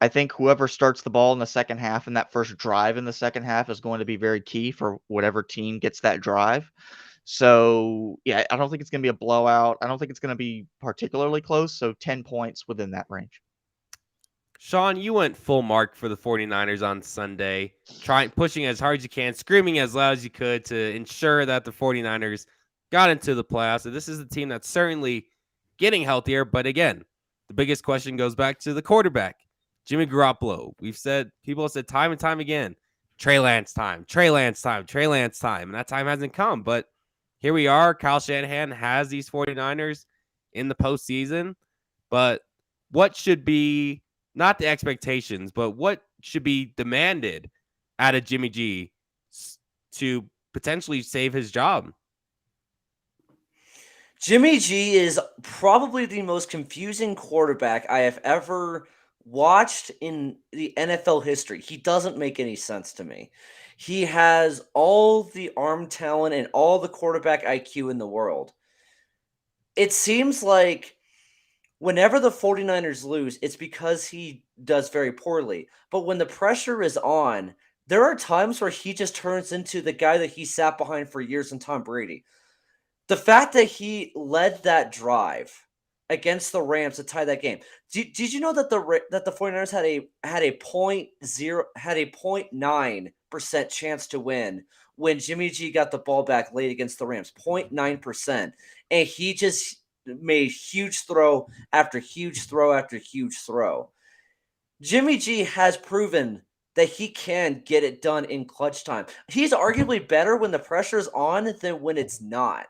I think whoever starts the ball in the second half and that first drive in the second half is going to be very key for whatever team gets that drive. So, yeah, I don't think it's going to be a blowout. I don't think it's going to be particularly close. So 10 points within that range. Sean, you went full mark for the 49ers on Sunday, pushing as hard as you can, screaming as loud as you could to ensure that the 49ers got into the playoffs. So this is a team that's certainly getting healthier. But again, the biggest question goes back to the quarterback, Jimmy Garoppolo. People have said time and time again, Trey Lance time. And that time hasn't come. But here we are. Kyle Shanahan has these 49ers in the postseason. But what should be not the expectations, but what should be demanded out of Jimmy G to potentially save his job? Jimmy G is probably the most confusing quarterback I have ever watched in the NFL history. He doesn't make any sense to me. He has all the arm talent and all the quarterback IQ in the world. It seems like whenever the 49ers lose, it's because he does very poorly. But when the pressure is on, there are times where he just turns into the guy that he sat behind for years in Tom Brady. The fact that he led that drive against the Rams to tie that game. Did you know that the 49ers had a 0.9% chance to win when Jimmy G got the ball back late against the Rams? 0.9%. And he just made huge throw after huge throw after huge throw. Jimmy G has proven that he can get it done in clutch time. He's arguably better when the pressure's on than when it's not.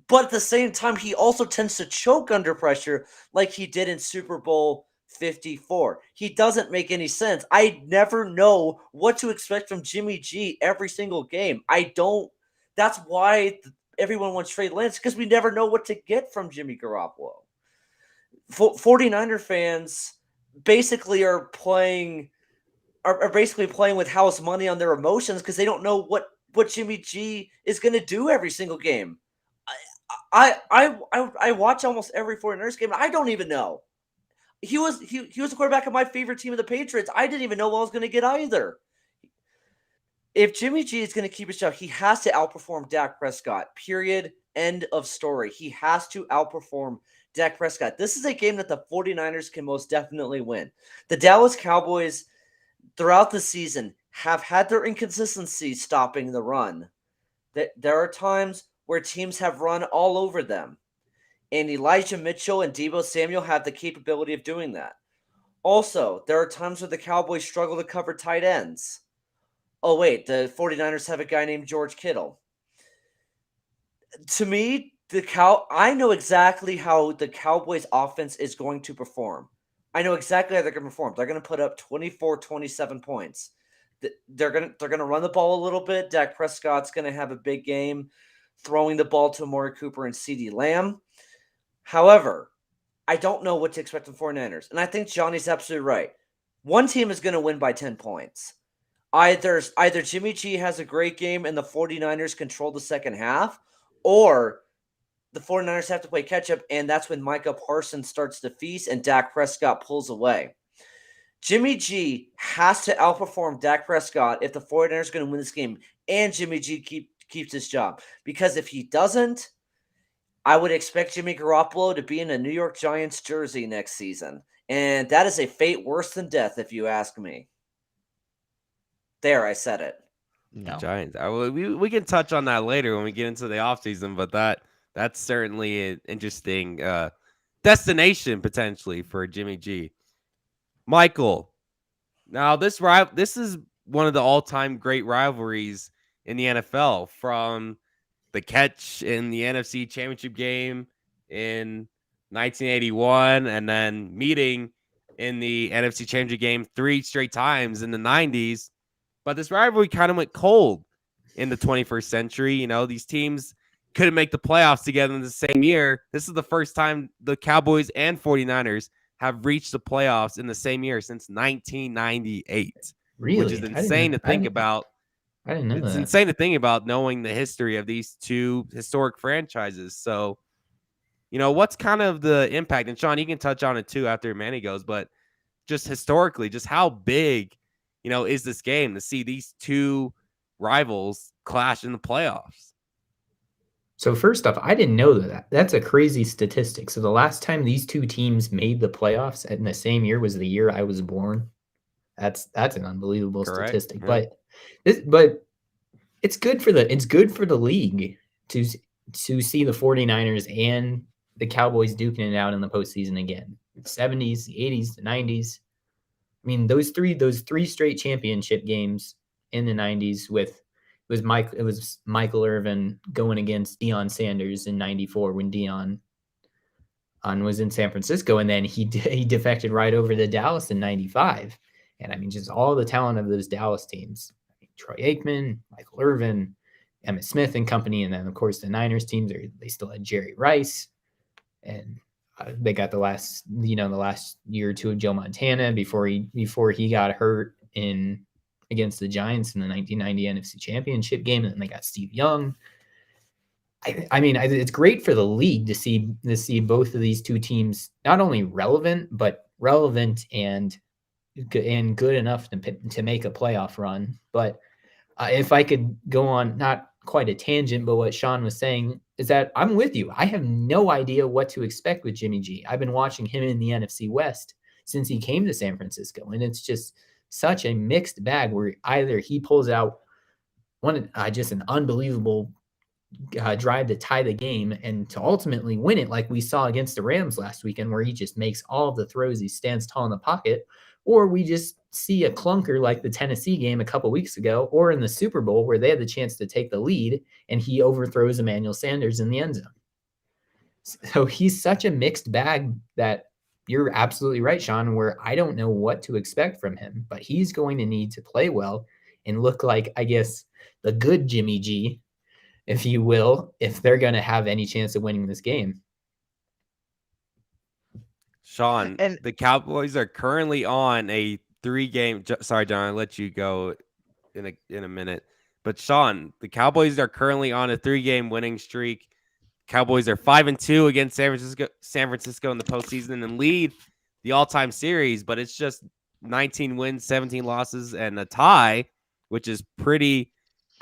But at the same time, he also tends to choke under pressure like he did in Super Bowl 54. He doesn't make any sense. I never know what to expect from Jimmy G every single game. That's why everyone wants Trey Lance, because we never know what to get from Jimmy Garoppolo. 49er fans basically are basically playing with house money on their emotions because they don't know what Jimmy G is going to do every single game. I watch almost every 49ers game. I don't even know. He was the quarterback of my favorite team, the Patriots. I didn't even know what I was going to get either. If Jimmy G is going to keep his job, he has to outperform Dak Prescott. Period. End of story. He has to outperform Dak Prescott. This is a game that the 49ers can most definitely win. The Dallas Cowboys, throughout the season, have had their inconsistencies stopping the run. There are times where teams have run all over them. And Elijah Mitchell and Deebo Samuel have the capability of doing that. Also, there are times where the Cowboys struggle to cover tight ends. Oh, wait, the 49ers have a guy named George Kittle. To me, I know exactly how the Cowboys offense is going to perform. I know exactly how they're going to perform. They're going to put up 24, 27 points. They're going to run the ball a little bit. Dak Prescott's going to have a big game throwing the ball to Amari Cooper and CeeDee Lamb. However, I don't know what to expect from 49ers. And I think Johnny's absolutely right. One team is going to win by 10 points. Either Jimmy G has a great game and the 49ers control the second half, or the 49ers have to play catch-up, and that's when Micah Parsons starts to feast and Dak Prescott pulls away. Jimmy G has to outperform Dak Prescott if the 49ers are going to win this game, and Jimmy G keeps his job. Because if he doesn't, I would expect Jimmy Garoppolo to be in a New York Giants jersey next season. And that is a fate worse than death, if you ask me. There, I said it. No. Giants. We can touch on that later when we get into the offseason, but that's certainly an interesting destination potentially for Jimmy G. Michael, now this is one of the all-time great rivalries in the NFL, from the catch in the NFC Championship game in 1981 and then meeting in the NFC Championship game 3 straight times in the 90s. But this rivalry kind of went cold in the 21st century. You know, these teams couldn't make the playoffs together in the same year. This is the first time the Cowboys and 49ers have reached the playoffs in the same year since 1998. Really? Which is insane to think about. I didn't know It's that. insane to think about knowing the history of these two historic franchises. So, you know, what's kind of the impact? And Sean, you can touch on it too after Manny goes, but just historically, just how big, you know, is this game to see these two rivals clash in the playoffs? So first off, I didn't know that. That's a crazy statistic. So the last time these two teams made the playoffs in the same year was the year I was born. That's an unbelievable statistic. Yeah. But it's good for the league to see the 49ers and the Cowboys duking it out in the postseason again. The 70s, the 80s, the 90s. I mean, those three straight championship games in the 90s it was Michael Irvin going against Deion Sanders in 94 when Deion was in San Francisco, and then he defected right over to Dallas in 95. And I mean, just all the talent of those Dallas teams. I mean, Troy Aikman, Michael Irvin, Emmitt Smith and company, and then of course the Niners teams they still had Jerry Rice, and they got the last year or two of Joe Montana before he got hurt against the Giants in the 1990 NFC Championship game, and then they got Steve Young. I mean, it's great for the league to see both of these two teams not only relevant and good enough to make a playoff run. But if I could go on, not quite a tangent, but what Sean was saying is that I'm with you. I have no idea what to expect with Jimmy G. I've been watching him in the NFC West since he came to San Francisco, and it's just such a mixed bag where either he pulls out just an unbelievable drive to tie the game and to ultimately win it, like we saw against the Rams last weekend, where he just makes all of the throws, he stands tall in the pocket, or we just see a clunker like the Tennessee game a couple weeks ago, or in the Super Bowl where they had the chance to take the lead and he overthrows Emmanuel Sanders in the end zone. So he's such a mixed bag that you're absolutely right, Sean, where I don't know what to expect from him, but he's going to need to play well and look like, I guess, the good Jimmy G, if you will, if they're going to have any chance of winning this game. Sean, And- the Cowboys are currently on a 3-game. Sorry, John, I'll let you go in a minute. But Sean, the Cowboys are currently on a 3-game winning streak. Cowboys are 5-2 against San Francisco in the postseason and lead the all-time series, but it's just 19 wins, 17 losses, and a tie, which is pretty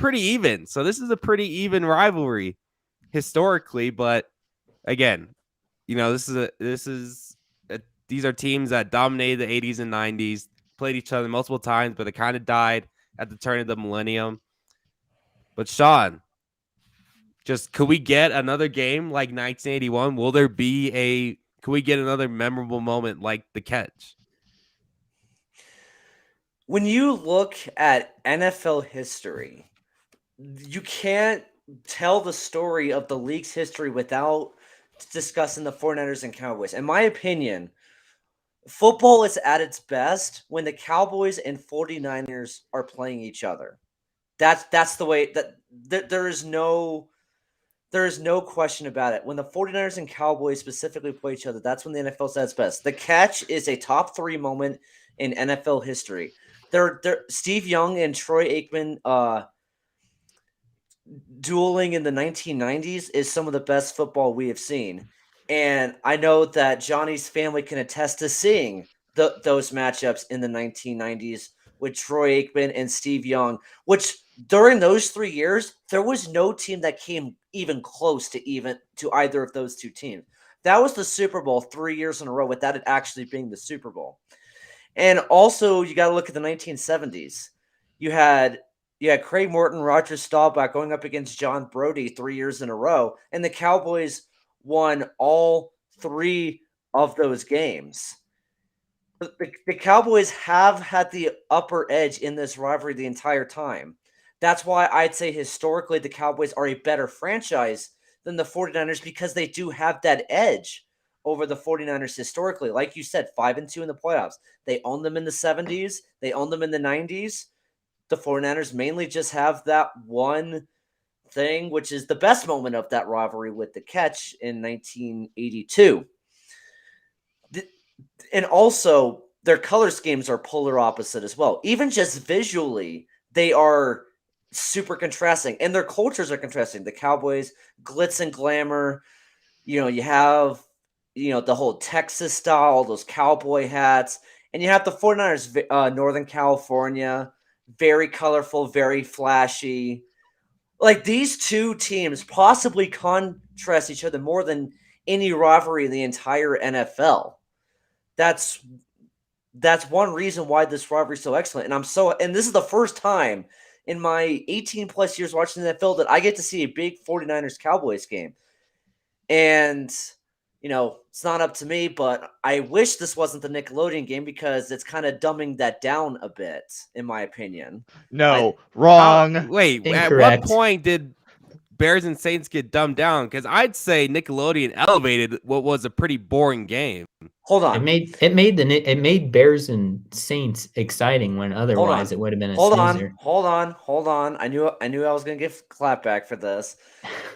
even. So this is a pretty even rivalry historically, but again, you know, these are teams that dominated the 80s and 90s, played each other multiple times, but it kind of died at the turn of the millennium. But Sean, just could we get another game like 1981? Could we get another memorable moment like the catch? When you look at NFL history, you can't tell the story of the league's history without discussing the 49ers and Cowboys. In my opinion, football is at its best when the Cowboys and 49ers are playing each other. That's the way that there is no question about it. When the 49ers and Cowboys specifically play each other, that's when the NFL is at its best. The catch is a top 3 moment in NFL history. Steve Young and Troy Aikman dueling in the 1990s is some of the best football we have seen. And I know that Johnny's family can attest to seeing those matchups in the 1990s with Troy Aikman and Steve Young, which during those 3 years, there was no team that came even close to either of those two teams. That was the Super Bowl 3 years in a row without it actually being the Super Bowl. And also, you got to look at the 1970s. You had Craig Morton, Roger Staubach going up against John Brody 3 years in a row, and the Cowboys won all 3 of those games. The Cowboys have had the upper edge in this rivalry the entire time. That's why I'd say historically the Cowboys are a better franchise than the 49ers because they do have that edge over the 49ers historically. Like you said, 5-2 in the playoffs. They owned them in the 70s. They owned them in the 90s. The 49ers mainly just have that one thing, which is the best moment of that rivalry with the catch in 1982. And also, their color schemes are polar opposite as well. Even just visually, they are super contrasting, and their cultures are contrasting. The Cowboys, glitz and glamour. You have, the whole Texas style, all those cowboy hats, and you have the 49ers, Northern California, very colorful, very flashy. Like, these two teams possibly contrast each other more than any rivalry in the entire NFL. That's one reason why this rivalry is so excellent. And this is the first time in my 18 plus years watching the NFL that I get to see a big 49ers Cowboys game. And, it's not up to me, but I wish this wasn't the Nickelodeon game because it's kind of dumbing that down a bit, in my opinion. No, wrong. Wait, at Incorrect. what point did Bears and Saints get dumbed down? Because I'd say Nickelodeon elevated what was a pretty boring game. Hold on. It made Bears and Saints exciting when otherwise it would have been a snoozer. Hold on. I knew I was gonna get clapback for this.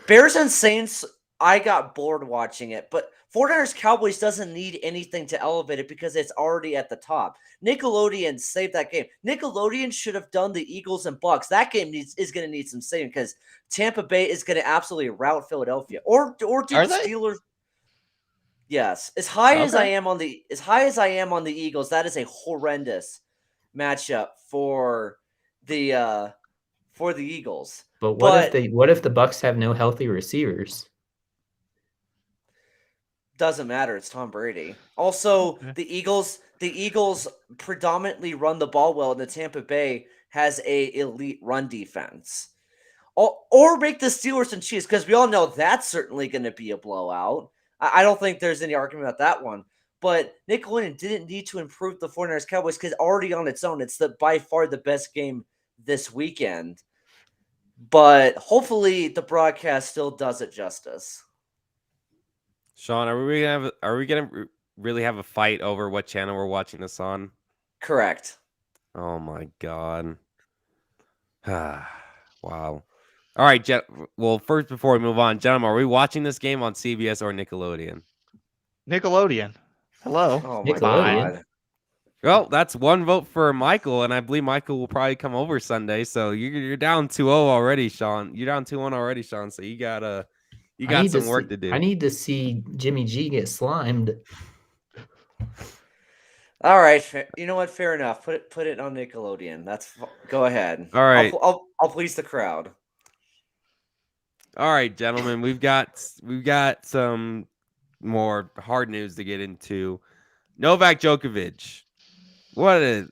Bears and Saints, I got bored watching it, but 49ers Cowboys doesn't need anything to elevate it because it's already at the top. Nickelodeon saved that game. Nickelodeon should have done the Eagles and Bucks. That game is going to need some saving because Tampa Bay is going to absolutely rout Philadelphia. Or do the Steelers? Yes. As high as I am on the Eagles, that is a horrendous matchup for the Eagles. But what if the Bucks have no healthy receivers? Doesn't matter. It's Tom Brady. Also, the Eagles predominantly run the ball well, and the Tampa Bay has a elite run defense. Or make the Steelers and Chiefs, because we all know that's certainly going to be a blowout. I don't think there's any argument about that one. But Nickelodeon didn't need to improve the 49ers Cowboys because already on its own, it's by far the best game this weekend. But hopefully the broadcast still does it justice. Sean, are we gonna really have a fight over what channel we're watching this on? Correct. Oh my god. Wow. All right, well, first before we move on, gentlemen, are we watching this game on CBS or Nickelodeon? Nickelodeon. Hello. Oh my Nickelodeon. god. Well, that's one vote for Michael, and I believe Michael will probably come over Sunday. So you're down 2-0 already, Sean. You're down 2-1 already, Sean. So you got some work to do. I need to see Jimmy G get slimed. All right, you know what? Fair enough. Put it on Nickelodeon. Go ahead. All right. I'll please the crowd. All right, gentlemen, we've got some more hard news to get into. Novak Djokovic. What an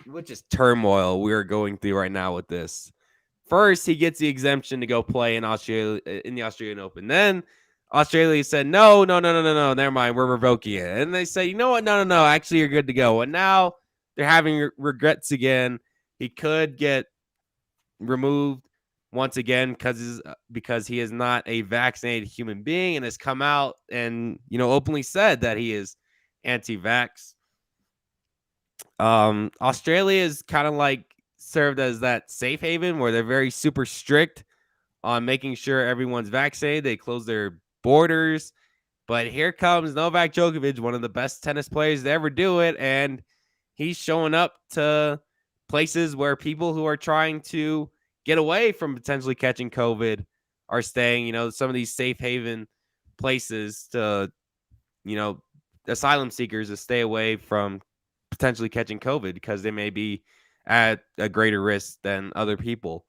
what just turmoil we're going through right now with this. First, he gets the exemption to go play in Australia in the Australian Open. Then Australia said, no, never mind, we're revoking it. And they say, you know what? No, actually, you're good to go. And now they're having regrets again. He could get removed once again because he is not a vaccinated human being and has come out and openly said that he is anti-vax. Australia is kind of like served as that safe haven where they're very super strict on making sure everyone's vaccinated. They close their borders, but here comes Novak Djokovic, one of the best tennis players to ever do it, and he's showing up to places where people who are trying to get away from potentially catching COVID are staying, some of these safe haven places to, asylum seekers to stay away from potentially catching COVID because they may be at a greater risk than other people.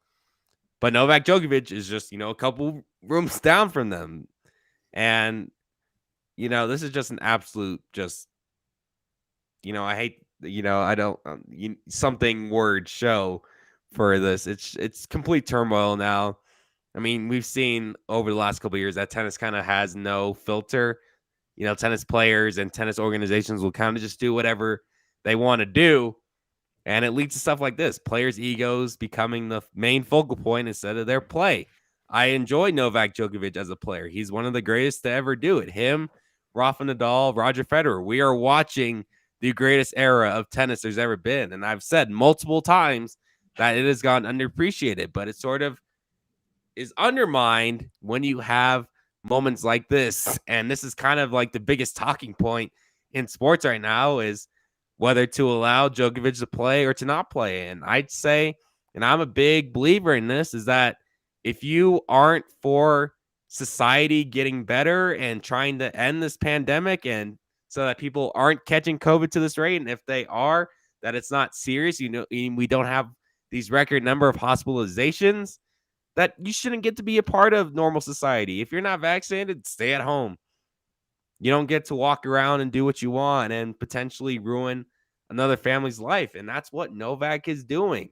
But Novak Djokovic is just, a couple rooms down from them. And, this is just an absolute I hate, I don't, something word show for this. It's complete turmoil now. I mean, we've seen over the last couple of years that tennis kind of has no filter. Tennis players and tennis organizations will kind of just do whatever they want to do. And it leads to stuff like this. Players' egos becoming the main focal point instead of their play. I enjoy Novak Djokovic as a player. He's one of the greatest to ever do it. Him, Rafa Nadal, Roger Federer. We are watching the greatest era of tennis there's ever been. And I've said multiple times that it has gone underappreciated, but it sort of is undermined when you have moments like this. And this is kind of like the biggest talking point in sports right now is whether to allow Djokovic to play or to not play. And I'd say, and I'm a big believer in this, is that if you aren't for society getting better and trying to end this pandemic and so that people aren't catching COVID to this rate, and if they are, that it's not serious, we don't have these record number of hospitalizations, that you shouldn't get to be a part of normal society. If you're not vaccinated, stay at home. You don't get to walk around and do what you want and potentially ruin another family's life. And that's what Novak is doing.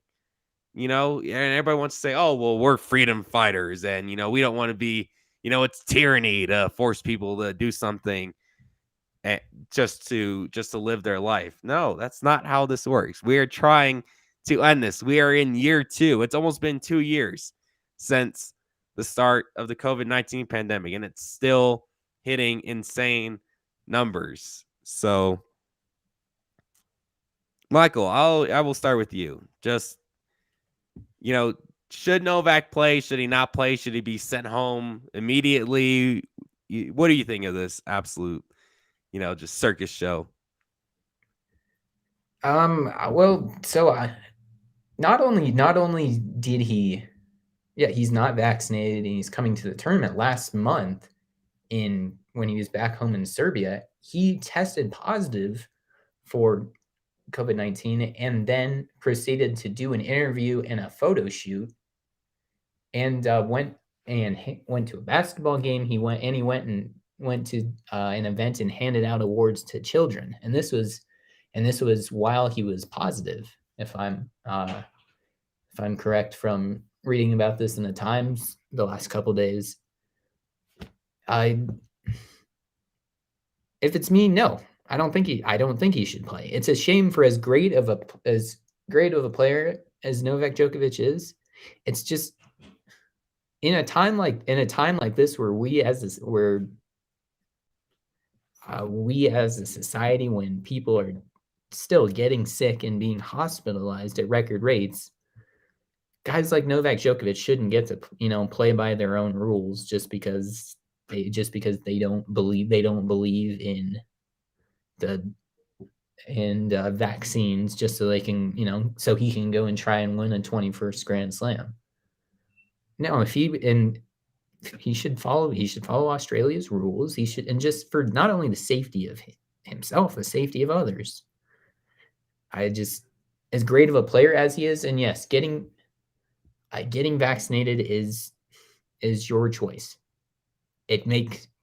And everybody wants to say, oh, well, we're freedom fighters. And, we don't want to be, it's tyranny to force people to do something just to live their life. No, that's not how this works. We are trying to end this. We are in year 2. It's almost been 2 years since the start of the COVID-19 pandemic, and it's still hitting insane numbers. So, Michael, I will start with you. Just, should Novak play? Should he not play? Should he be sent home immediately? What do you think of this absolute, just circus show? Well, so not only did he's not vaccinated and he's coming to the tournament last month when he was back home in Serbia, he tested positive for COVID-19 and then proceeded to do an interview and a photo shoot and went to a basketball game. He went to an event and handed out awards to children. And this was while he was positive, if I'm correct from reading about this in the Times the last couple days. If it's me, no, I don't think he should play. It's a shame for as great of a player as Novak Djokovic is. It's just in a time like this where we as a society, when people are still getting sick and being hospitalized at record rates, guys like Novak Djokovic shouldn't get to play by their own rules just because they don't believe in vaccines, just so they can so he can go and try and win a 21st Grand Slam. No, he should follow Australia's rules. He should, and just for not only the safety of himself, the safety of others. As great of a player as he is, and yes, getting vaccinated is your choice.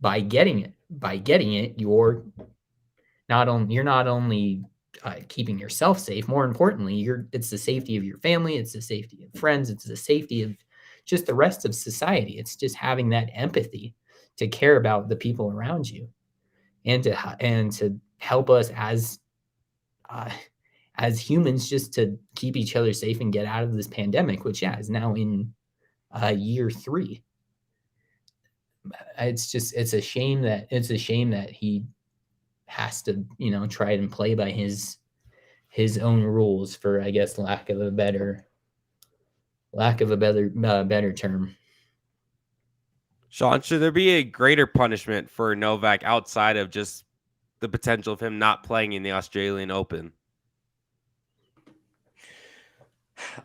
By getting it, you're not only keeping yourself safe. More importantly, it's the safety of your family. It's the safety of friends. It's the safety of just the rest of society. It's just having that empathy to care about the people around you, and to help us as humans, just to keep each other safe and get out of this pandemic, which is now in year 3. It's a shame that he has to try and play by his own rules, for I guess lack of a better term. Sean, should there be a greater punishment for Novak outside of just the potential of him not playing in the Australian Open?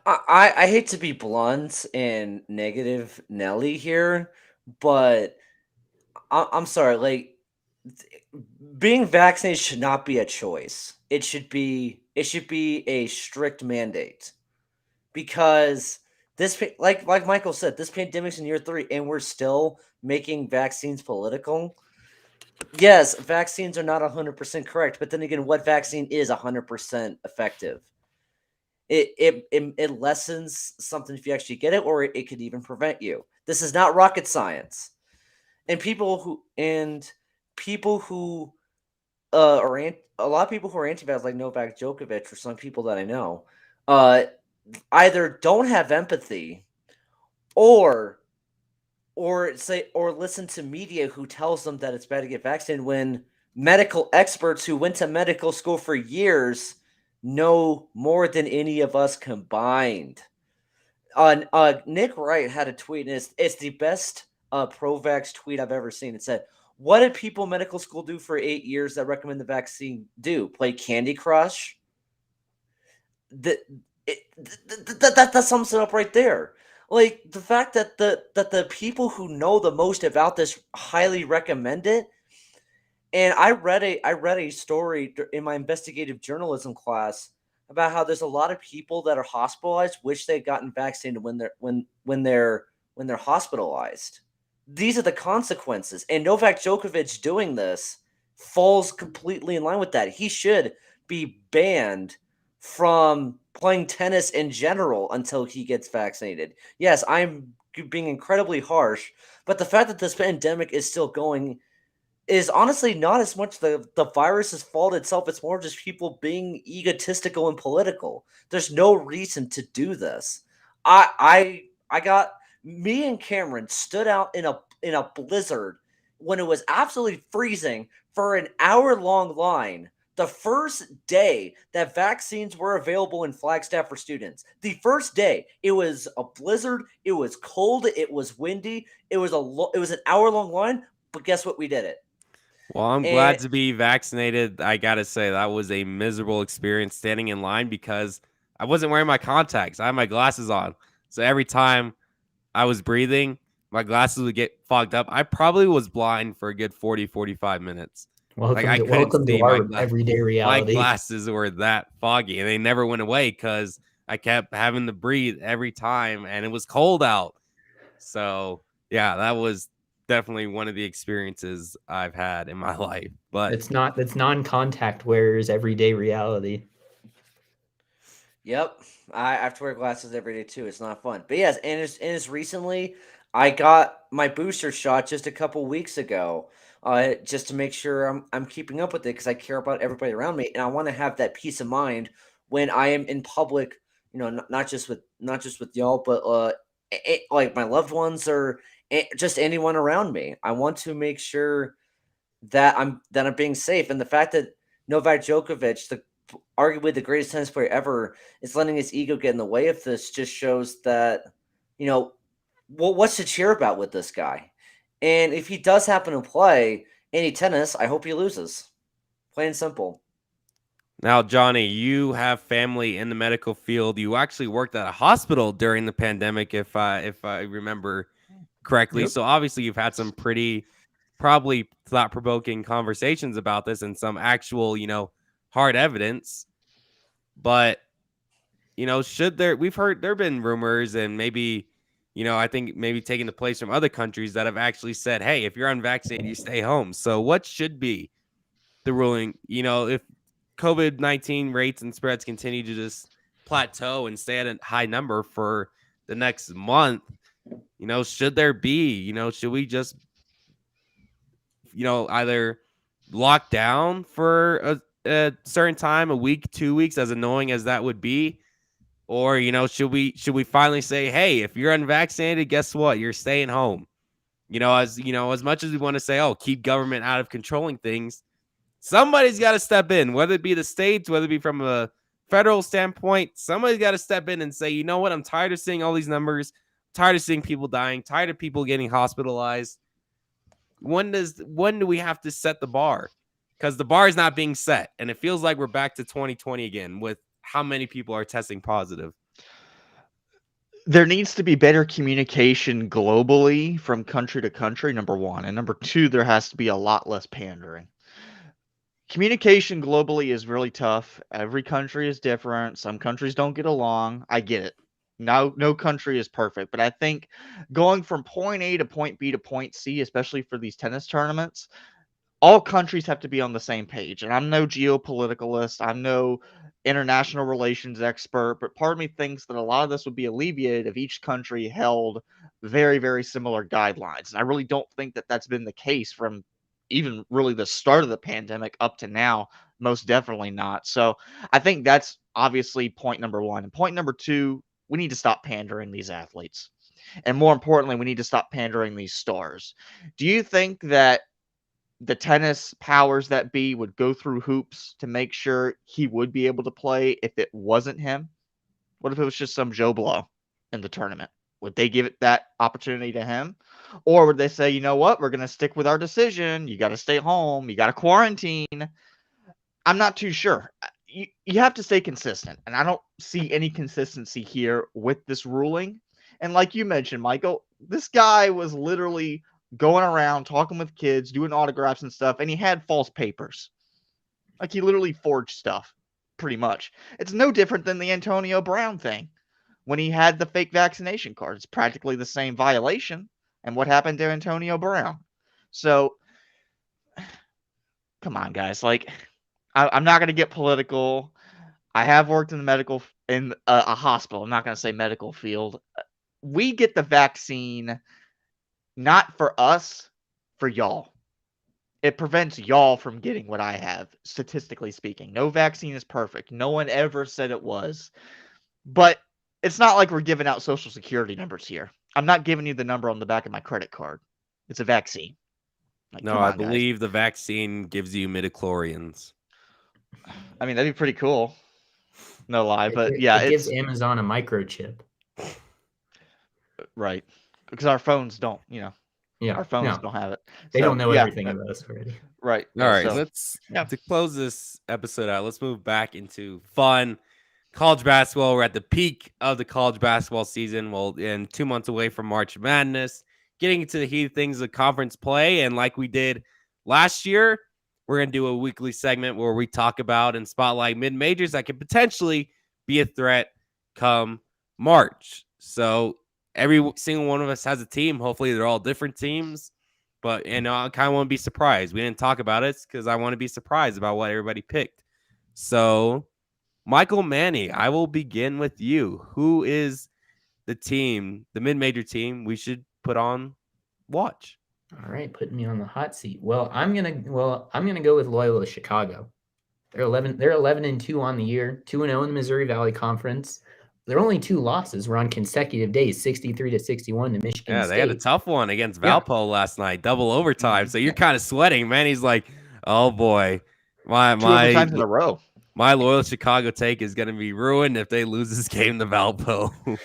I hate to be blunt and negative Nelly here, but I'm sorry. Like, being vaccinated should not be a choice. It should be a strict mandate, because this, like Michael said, this pandemic's in year 3 and we're still making vaccines political. Yes, vaccines are not 100% correct, but then again, what vaccine is 100% effective? It lessens something if you actually get it, or it could even prevent you. This is not rocket science. And people who are a lot of people who are anti-vax, like Novak Djokovic, for some people that I know, either don't have empathy or or listen to media who tells them that it's bad to get vaccinated when medical experts who went to medical school for years know more than any of us combined. Nick Wright had a tweet, and it's the best pro-vax tweet I've ever seen. It said, "What did people in medical school do for 8 years that recommend the vaccine do? Play Candy Crush?" That that sums it up right there. Like the fact that the people who know the most about this highly recommend it. And I read a story in my investigative journalism class about how there's a lot of people that are hospitalized wish they'd gotten vaccinated when they're hospitalized. These are the consequences. And Novak Djokovic doing this falls completely in line with that. He should be banned from playing tennis in general until he gets vaccinated. Yes, I'm being incredibly harsh, but the fact that this pandemic is still going is honestly not as much the virus's fault itself. It's more just people being egotistical and political. There's no reason to do this. I got me and Cameron stood out in a blizzard when it was absolutely freezing for an hour-long line. The first day that vaccines were available in Flagstaff for students. The first day, it was a blizzard, it was cold, it was windy, it was an hour-long line, but guess what? We did it. Well, I'm And glad to be vaccinated. I gotta say that was a miserable experience standing in line because I wasn't wearing my contacts. I had my glasses on. So every time I was breathing, my glasses would get fogged up. I probably was blind for a good 40, 45 minutes. Welcome I to couldn't see our everyday my reality. glasses were that foggy and they never went away because I kept having to breathe every time and it was cold out. So yeah, that was definitely one of the experiences I've had in my life. But That's non-contact wearers everyday reality. yep, I have to wear glasses every day too. It's not fun, but yes, and it's recently I got my booster shot just a couple weeks ago, just to make sure I'm keeping up with it because I care about everybody around me, and I want to have that peace of mind when I am in public. You know, not just with y'all, but like my loved ones or just anyone around me. I want to make sure that I'm being safe, and the fact that Novak Djokovic, the arguably the greatest tennis player ever, is letting his ego get in the way of this just shows that, you know, what's to cheer about with this guy. And if he does happen to play any tennis, I hope he loses. Plain and simple. now, Johnny, you have family in the medical field. You actually worked at a hospital during the pandemic, if I remember correctly. Yep. So obviously, you've had some pretty probably thought-provoking conversations about this and some actual, hard evidence. But we've heard there have been rumors and maybe, I think maybe taking the place from other countries that have actually said, hey, if you're unvaccinated, you stay home. So what should be the ruling? If COVID-19 rates and spreads continue to just plateau and stay at a high number for the next month, should there be, should we just, either lock down for a certain time, a week, 2 weeks, as annoying as that would be? Or, should we finally say, hey, if you're unvaccinated, guess what? You're staying home. As much as we want to say, oh, keep government out of controlling things, somebody's got to step in, whether it be the states, whether it be from a federal standpoint. Somebody's got to step in and say, you know what? I'm tired of seeing all these numbers, tired of seeing people dying, tired of people getting hospitalized. When do we have to set the bar? Because the bar is not being set, and it feels like we're back to 2020 again with how many people are testing positive. There needs to be better communication globally from country to country, number one. And number two, there has to be a lot less pandering. Communication globally is really tough. Every country is different. Some countries don't get along. I get it. No country is perfect. But I think going from point A to point B to point C, especially for these tennis tournaments, all countries have to be on the same page. And I'm no geopoliticalist, I'm no international relations expert, but part of me thinks that a lot of this would be alleviated if each country held very, very similar guidelines. And I really don't think that that's been the case from even really the start of the pandemic up to now. Most definitely not. So I think that's obviously point number one. And point number two, we need to stop pandering these athletes. And more importantly, we need to stop pandering these stars. Do you think that the tennis powers that be would go through hoops to make sure he would be able to play if it wasn't him? What if it was just some Joe Blow in the tournament? Would they give it that opportunity to him? Or would they say, you know what, we're going to stick with our decision. You got to stay home. You got to quarantine. I'm not too sure. You have to stay consistent. And I don't see any consistency here with this ruling. And like you mentioned, Michael, this guy was literally going around talking with kids, doing autographs and stuff, and he had false papers. Like he literally forged stuff, pretty much. It's no different than the Antonio Brown thing when he had the fake vaccination card. It's practically the same violation. And what happened to Antonio Brown? So, come on, guys. Like, I'm not going to get political. I have worked in the in a hospital. I'm not going to say medical field. We get the vaccine not for us, for y'all. It prevents y'all from getting what I have, statistically speaking. No vaccine is perfect. No one ever said it was. But it's not like we're giving out social security numbers here. I'm not giving you the number on the back of my credit card. It's a vaccine. Like, No, come on, I believe the vaccine gives you midichlorians. I mean, that'd be pretty cool. No lie, but It yeah, gives it's Amazon a microchip. right. Because our phones don't, Yeah, our phones no, don't have it. they So, don't know yeah, everything about us already. right. All Yeah, right, so, let's yeah. to close this episode out. Let's move back into fun college basketball. We're at the peak of the college basketball season. Well, in 2 months away from March Madness, getting into the heat of things of conference play, and like we did last year, we're gonna do a weekly segment where we talk about and spotlight mid majors that could potentially be a threat come March. So every single one of us has a team. Hopefully, they're all different teams. But, I kind of want to be surprised. We didn't talk about it because I want to be surprised about what everybody picked. So, Michael Manny, I will begin with you. Who is the team, the mid-major team we should put on watch? All right, putting me on the hot seat. Well, I'm gonna go with Loyola Chicago. They're 11-2 on the year, 2-0 in the Missouri Valley Conference. Their only 2 losses were on consecutive days, 63-61 to Michigan Yeah, State. they had a tough one against Valpo last night, double overtime. So you're kind of sweating, man. He's like, oh boy, 2 overtimes in a row. My Loyola Chicago take is going to be ruined if they lose this game to Valpo.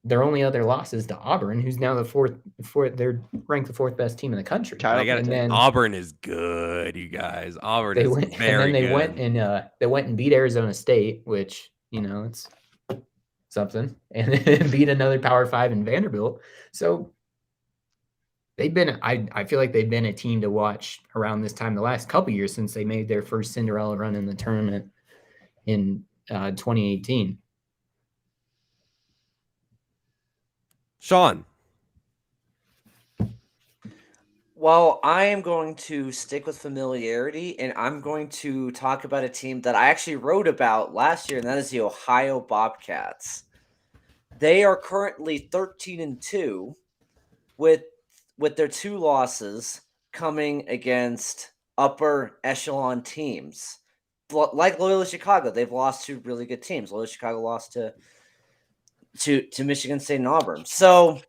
Their only other loss is to Auburn, who's now they're ranked the 4th best team in the country. Auburn is good, you guys. Auburn is very good. They went and beat Arizona State, which, it's something, and then beat another Power 5 in Vanderbilt. So I feel like they've been a team to watch around this time the last couple years since they made their first Cinderella run in the tournament in 2018. Sean. Well, I am going to stick with familiarity, and I'm going to talk about a team that I actually wrote about last year, and that is the Ohio Bobcats. They are currently 13-2 with their 2 losses coming against upper echelon teams. Like Loyola Chicago, they've lost to really good teams. Loyola Chicago lost to Michigan State and Auburn. So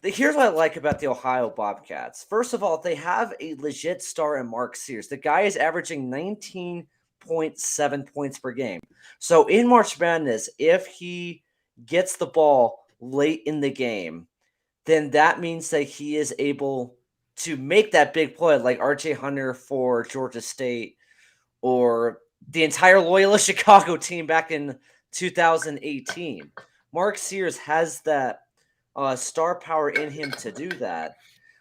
here's what I like about the Ohio Bobcats. First of all, they have a legit star in Mark Sears. The guy is averaging 19.7 points per game. So in March Madness, if he gets the ball late in the game, then that means that he is able to make that big play like RJ Hunter for Georgia State or the entire Loyola Chicago team back in 2018. Mark Sears has that star power in him to do that.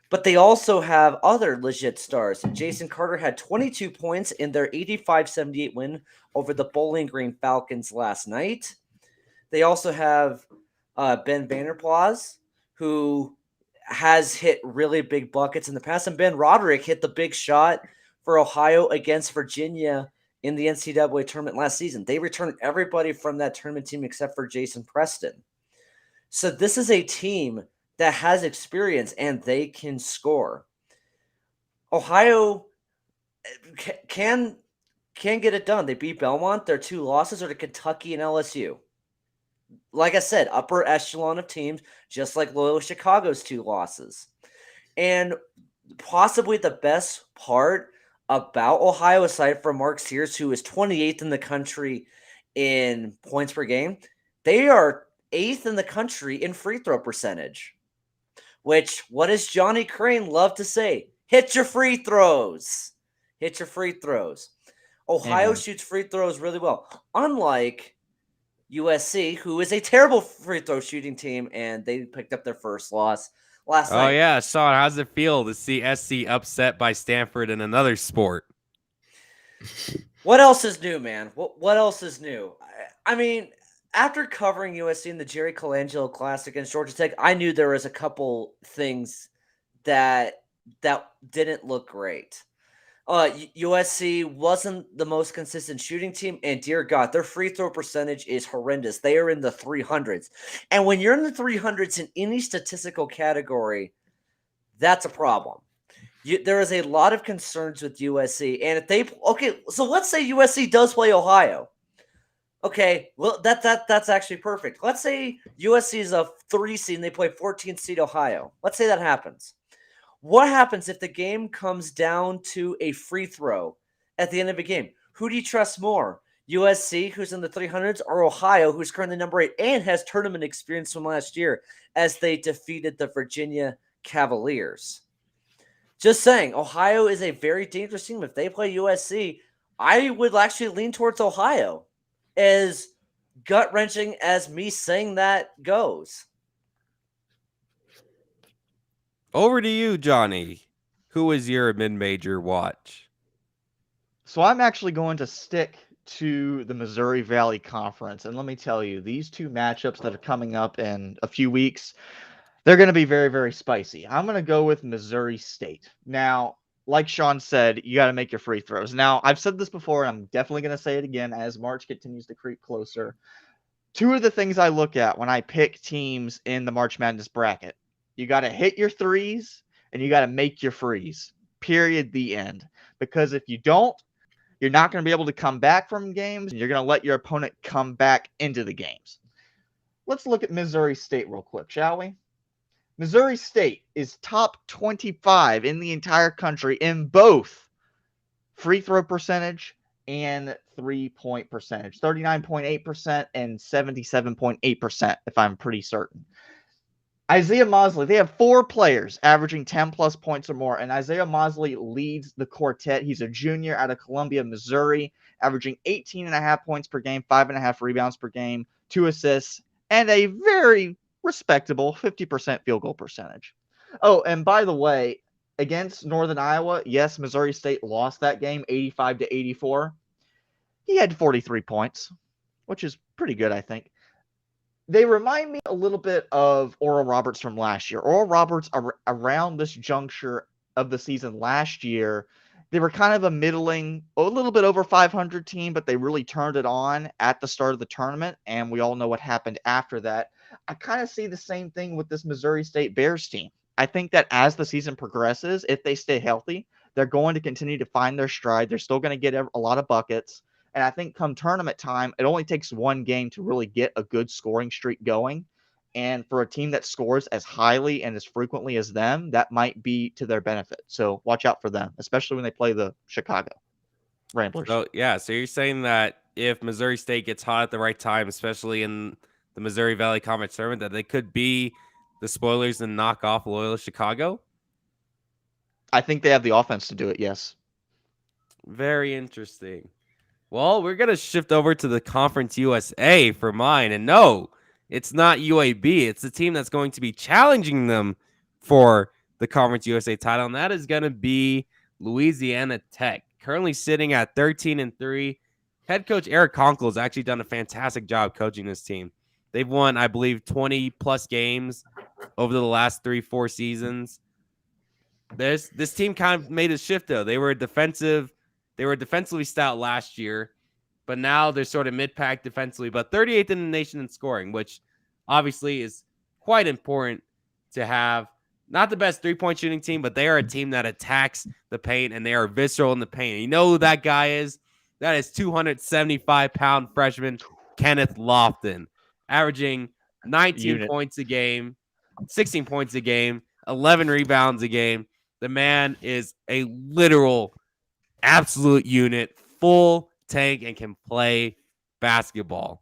But they also have other legit stars. Jason Carter had 22 points in their 85-78 win over the Bowling Green Falcons last night. They also have Ben Vanderplas, who has hit really big buckets in the past. And Ben Roderick hit the big shot for Ohio against Virginia in the NCAA tournament last season. They returned everybody from that tournament team except for Jason Preston. So this is a team that has experience and they can score. Ohio can get it done. They beat Belmont. Their 2 losses are to Kentucky and LSU. like I said, upper echelon of teams, just like Loyola Chicago's 2 losses. And possibly the best part about Ohio, aside from Mark Sears, who is 28th in the country in points per game, they are 8th in the country in free throw percentage. Which, what does Johnny Crane love to say? Hit your free throws. Hit your free throws. Ohio Amen. shoots free throws really well. Unlike USC, who is a terrible free throw shooting team, and they picked up their first loss last Oh night. yeah, Sean, how's it feel to see SC upset by Stanford in another sport? What else is new, man? What else is new? I mean, after covering USC in the Jerry Colangelo Classic against Georgia Tech, I knew there was a couple things that didn't look great. USC wasn't the most consistent shooting team, and dear God, their free throw percentage is horrendous. They are in the 300s. And when you're in the 300s in any statistical category, that's a problem. There is a lot of concerns with USC. And if so let's say USC does play Ohio. Okay, well, that's actually perfect. Let's say USC is a 3 seed and they play 14th seed Ohio. Let's say that happens. What happens if the game comes down to a free throw at the end of a game? Who do you trust more? USC, who's in the 300s, or Ohio, who's currently number 8 and has tournament experience from last year as they defeated the Virginia Cavaliers? Just saying, Ohio is a very dangerous team. If they play USC, I would actually lean towards Ohio, as gut-wrenching as me saying that goes. Over to you, Johnny. Who is your mid-major watch? So I'm actually going to stick to the Missouri Valley Conference. And let me tell you, these two matchups that are coming up in a few weeks, they're going to be very, very spicy. I'm going to go with Missouri State. Now, like Sean said, you got to make your free throws. Now, I've said this before, and I'm definitely going to say it again as March continues to creep closer. Two of the things I look at when I pick teams in the March Madness bracket: you got to hit your threes and you got to make your frees. Period. The end. Because if you don't, you're not going to be able to come back from games, and you're going to let your opponent come back into the games. Let's look at Missouri State real quick, shall we? Missouri State is top 25 in the entire country in both free throw percentage and 3-point percentage. 39.8% and 77.8%, if I'm pretty certain. Isaiah Mosley, they have 4 players averaging 10-plus points or more, and Isaiah Mosley leads the quartet. He's a junior out of Columbia, Missouri, averaging 18.5 points per game, 5.5 rebounds per game, 2 assists, and a very respectable 50% field goal percentage. Oh, and by the way, against Northern Iowa, yes, Missouri State lost that game 85-84. He had 43 points, which is pretty good, I think. They remind me a little bit of Oral Roberts from last year. Oral Roberts, around this juncture of the season last year, they were kind of a middling, a little bit over 500 team, but they really turned it on at the start of the tournament, and we all know what happened after that. I kind of see the same thing with this Missouri State Bears team. I think that as the season progresses, if they stay healthy, they're going to continue to find their stride. They're still going to get a lot of buckets. And I think come tournament time, it only takes one game to really get a good scoring streak going. And for a team that scores as highly and as frequently as them, that might be to their benefit. So watch out for them, especially when they play the Chicago Ramblers. So you're saying that if Missouri State gets hot at the right time, especially in the Missouri Valley Conference tournament, that they could be the spoilers and knock off Loyola Chicago? I think they have the offense to do it, yes. Very interesting. Well, we're going to shift over to the Conference USA for mine. And no, it's not UAB. It's the team that's going to be challenging them for the Conference USA title, and that is going to be Louisiana Tech, currently sitting at 13-3. Head coach Eric Conkle has actually done a fantastic job coaching this team. They've won, I believe, 20-plus games over the last 3-4 seasons. This team kind of made a shift, though. They were defensively stout last year, but now they're sort of mid-pack defensively, but 38th in the nation in scoring, which obviously is quite important to have. Not the best three-point shooting team, but they are a team that attacks the paint, and they are visceral in the paint. You know who that guy is? That is 275-pound freshman Kenneth Lofton. averaging 19 Unit. points a game, 16 points a game, 11 rebounds a game. The man is a literal absolute unit, full tank, and can play basketball.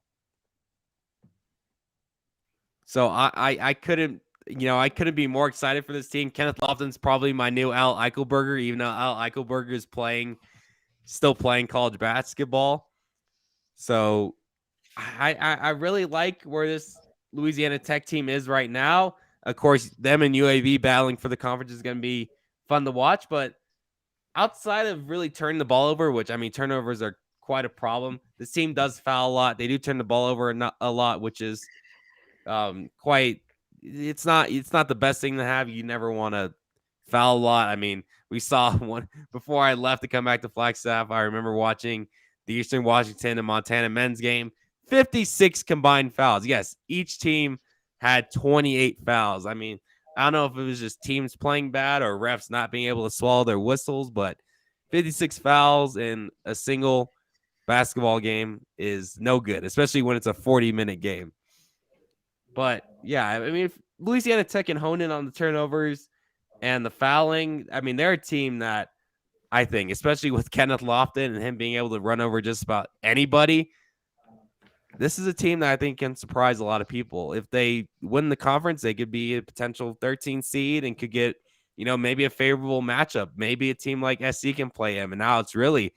So I couldn't, I couldn't be more excited for this team. Kenneth Lofton's probably my new Al Eichelberger, even though Al Eichelberger is still playing college basketball. So I really like where this Louisiana Tech team is right now. Of course, them and UAB battling for the conference is going to be fun to watch. But outside of really turning the ball over, which, I mean, turnovers are quite a problem, this team does foul a lot. They do turn the ball over a lot, which is quite – it's not the best thing to have. You never want to foul a lot. I mean, we saw one before I left to come back to Flagstaff. I remember watching the Eastern Washington and Montana men's game. 56 combined fouls. Yes, each team had 28 fouls. I mean, I don't know if it was just teams playing bad or refs not being able to swallow their whistles, but 56 fouls in a single basketball game is no good, especially when it's a 40-minute game. But, yeah, I mean, if Louisiana Tech can hone in on the turnovers and the fouling, I mean, they're a team that I think, especially with Kenneth Lofton and him being able to run over just about anybody, this is a team that I think can surprise a lot of people. If they win the conference, they could be a potential 13 seed and could get, maybe a favorable matchup. Maybe a team like SC can play him. And now it's really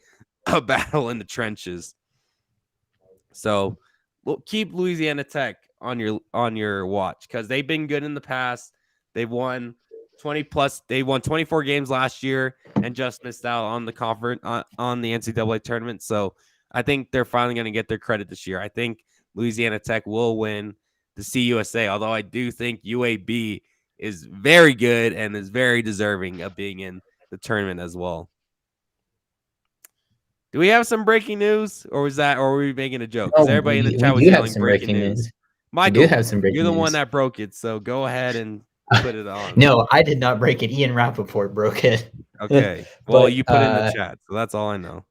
a battle in the trenches. So keep Louisiana Tech on your watch because they've been good in the past. They've won 20+. They won 24 games last year and just missed out on the conference on the NCAA tournament. So I think they're finally going to get their credit this year. I think Louisiana Tech will win the CUSA, although I do think UAB is very good and is very deserving of being in the tournament as well. Do we have some breaking news, or were we making a joke? Because everybody in the chat was yelling breaking news. Michael, We do have some breaking you're the news. one that broke it, so go ahead and put it on. No, I did not break it. Ian Rappaport broke it. Okay. Well, But, you put it in the chat, so that's all I know.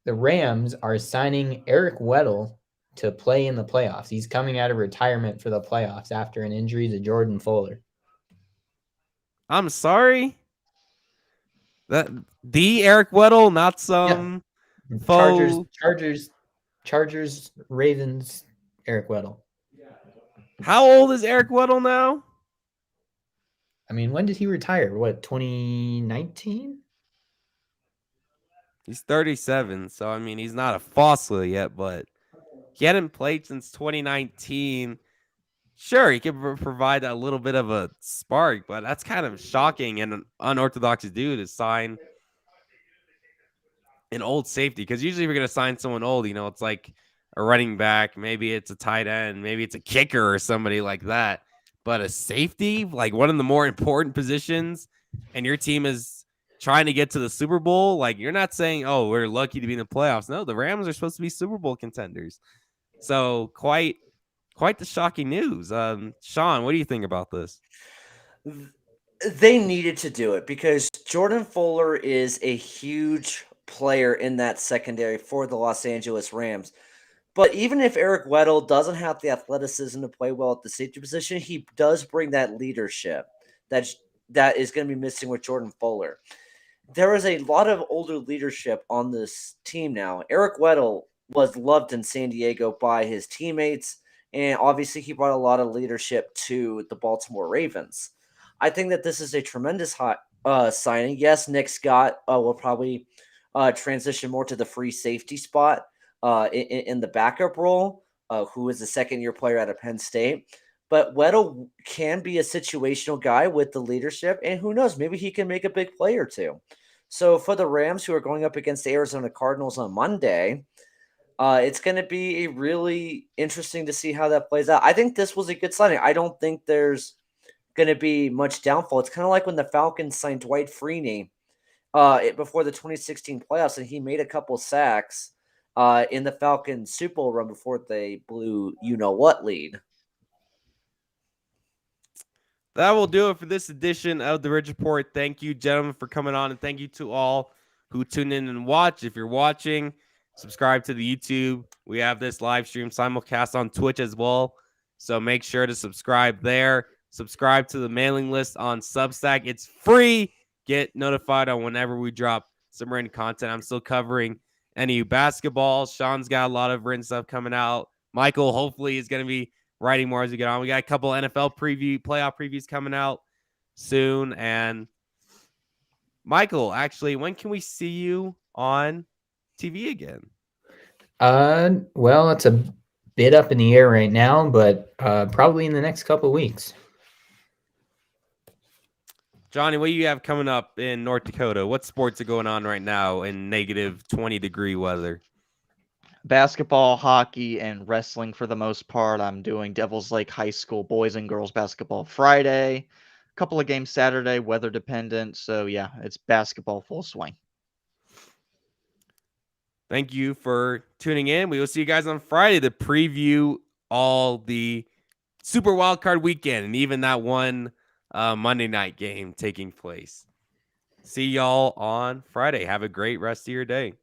The Rams are signing Eric Weddle to play in the playoffs. He's coming out of retirement for the playoffs after an injury to Jordan Fuller. I'm sorry. That the Eric Weddle, not some Chargers, Ravens, Eric Weddle. How old is Eric Weddle now? I mean, when did he retire? What, 2019? He's 37, so I mean, he's not a fossil yet, but he hadn't played since 2019. Sure, he could provide a little bit of a spark, but that's kind of shocking and an unorthodox dude to sign an old safety. Because usually, if you're going to sign someone old, it's like a running back, maybe it's a tight end, maybe it's a kicker or somebody like that. But a safety, like one of the more important positions, and your team is trying to get to the Super Bowl, like you're not saying, oh, we're lucky to be in the playoffs. No, the Rams are supposed to be Super Bowl contenders. So quite the shocking news. Sean, what do you think about this? They needed to do it because Jordan Fuller is a huge player in that secondary for the Los Angeles Rams. But even if Eric Weddle doesn't have the athleticism to play well at the safety position, he does bring that leadership that is going to be missing with Jordan Fuller. There is a lot of older leadership on this team now. Eric Weddle was loved in San Diego by his teammates, and obviously he brought a lot of leadership to the Baltimore Ravens. I think that this is a tremendous signing. Yes, Nick Scott will probably transition more to the free safety spot in the backup role, who is a second-year player out of Penn State. But Weddle can be a situational guy with the leadership, and who knows, maybe he can make a big play or two. So for the Rams, who are going up against the Arizona Cardinals on Monday, it's going to be really interesting to see how that plays out. I think this was a good signing. I don't think there's going to be much downfall. It's kind of like when the Falcons signed Dwight Freeney before the 2016 playoffs, and he made a couple sacks in the Falcons Super Bowl run before they blew you-know-what lead. That will do it for this edition of the Ridge Report. Thank you, gentlemen, for coming on, and thank you to all who tuned in and watched. If you're watching, Subscribe to the YouTube. We have this live stream simulcast on Twitch as well. So make sure to subscribe there. Subscribe to the mailing list on Substack. It's free. Get notified on whenever we drop some written content. I'm still covering NU basketball. Sean's got a lot of written stuff coming out. Michael hopefully is going to be writing more as we get on. We got a couple NFL playoff previews coming out soon. And Michael, actually, when can we see you on TV again? Well, it's a bit up in the air right now, but probably in the next couple of weeks. Johnny, what do you have coming up in North Dakota? What sports are going on right now in negative 20-degree weather? Basketball, hockey, and wrestling for the most part. I'm doing Devils Lake High School boys and girls basketball Friday. A couple of games Saturday, weather dependent. So yeah, it's basketball full swing. Thank you for tuning in. We will see you guys on Friday to preview all the Super Wildcard weekend and even that one Monday night game taking place. See y'all on Friday. Have a great rest of your day.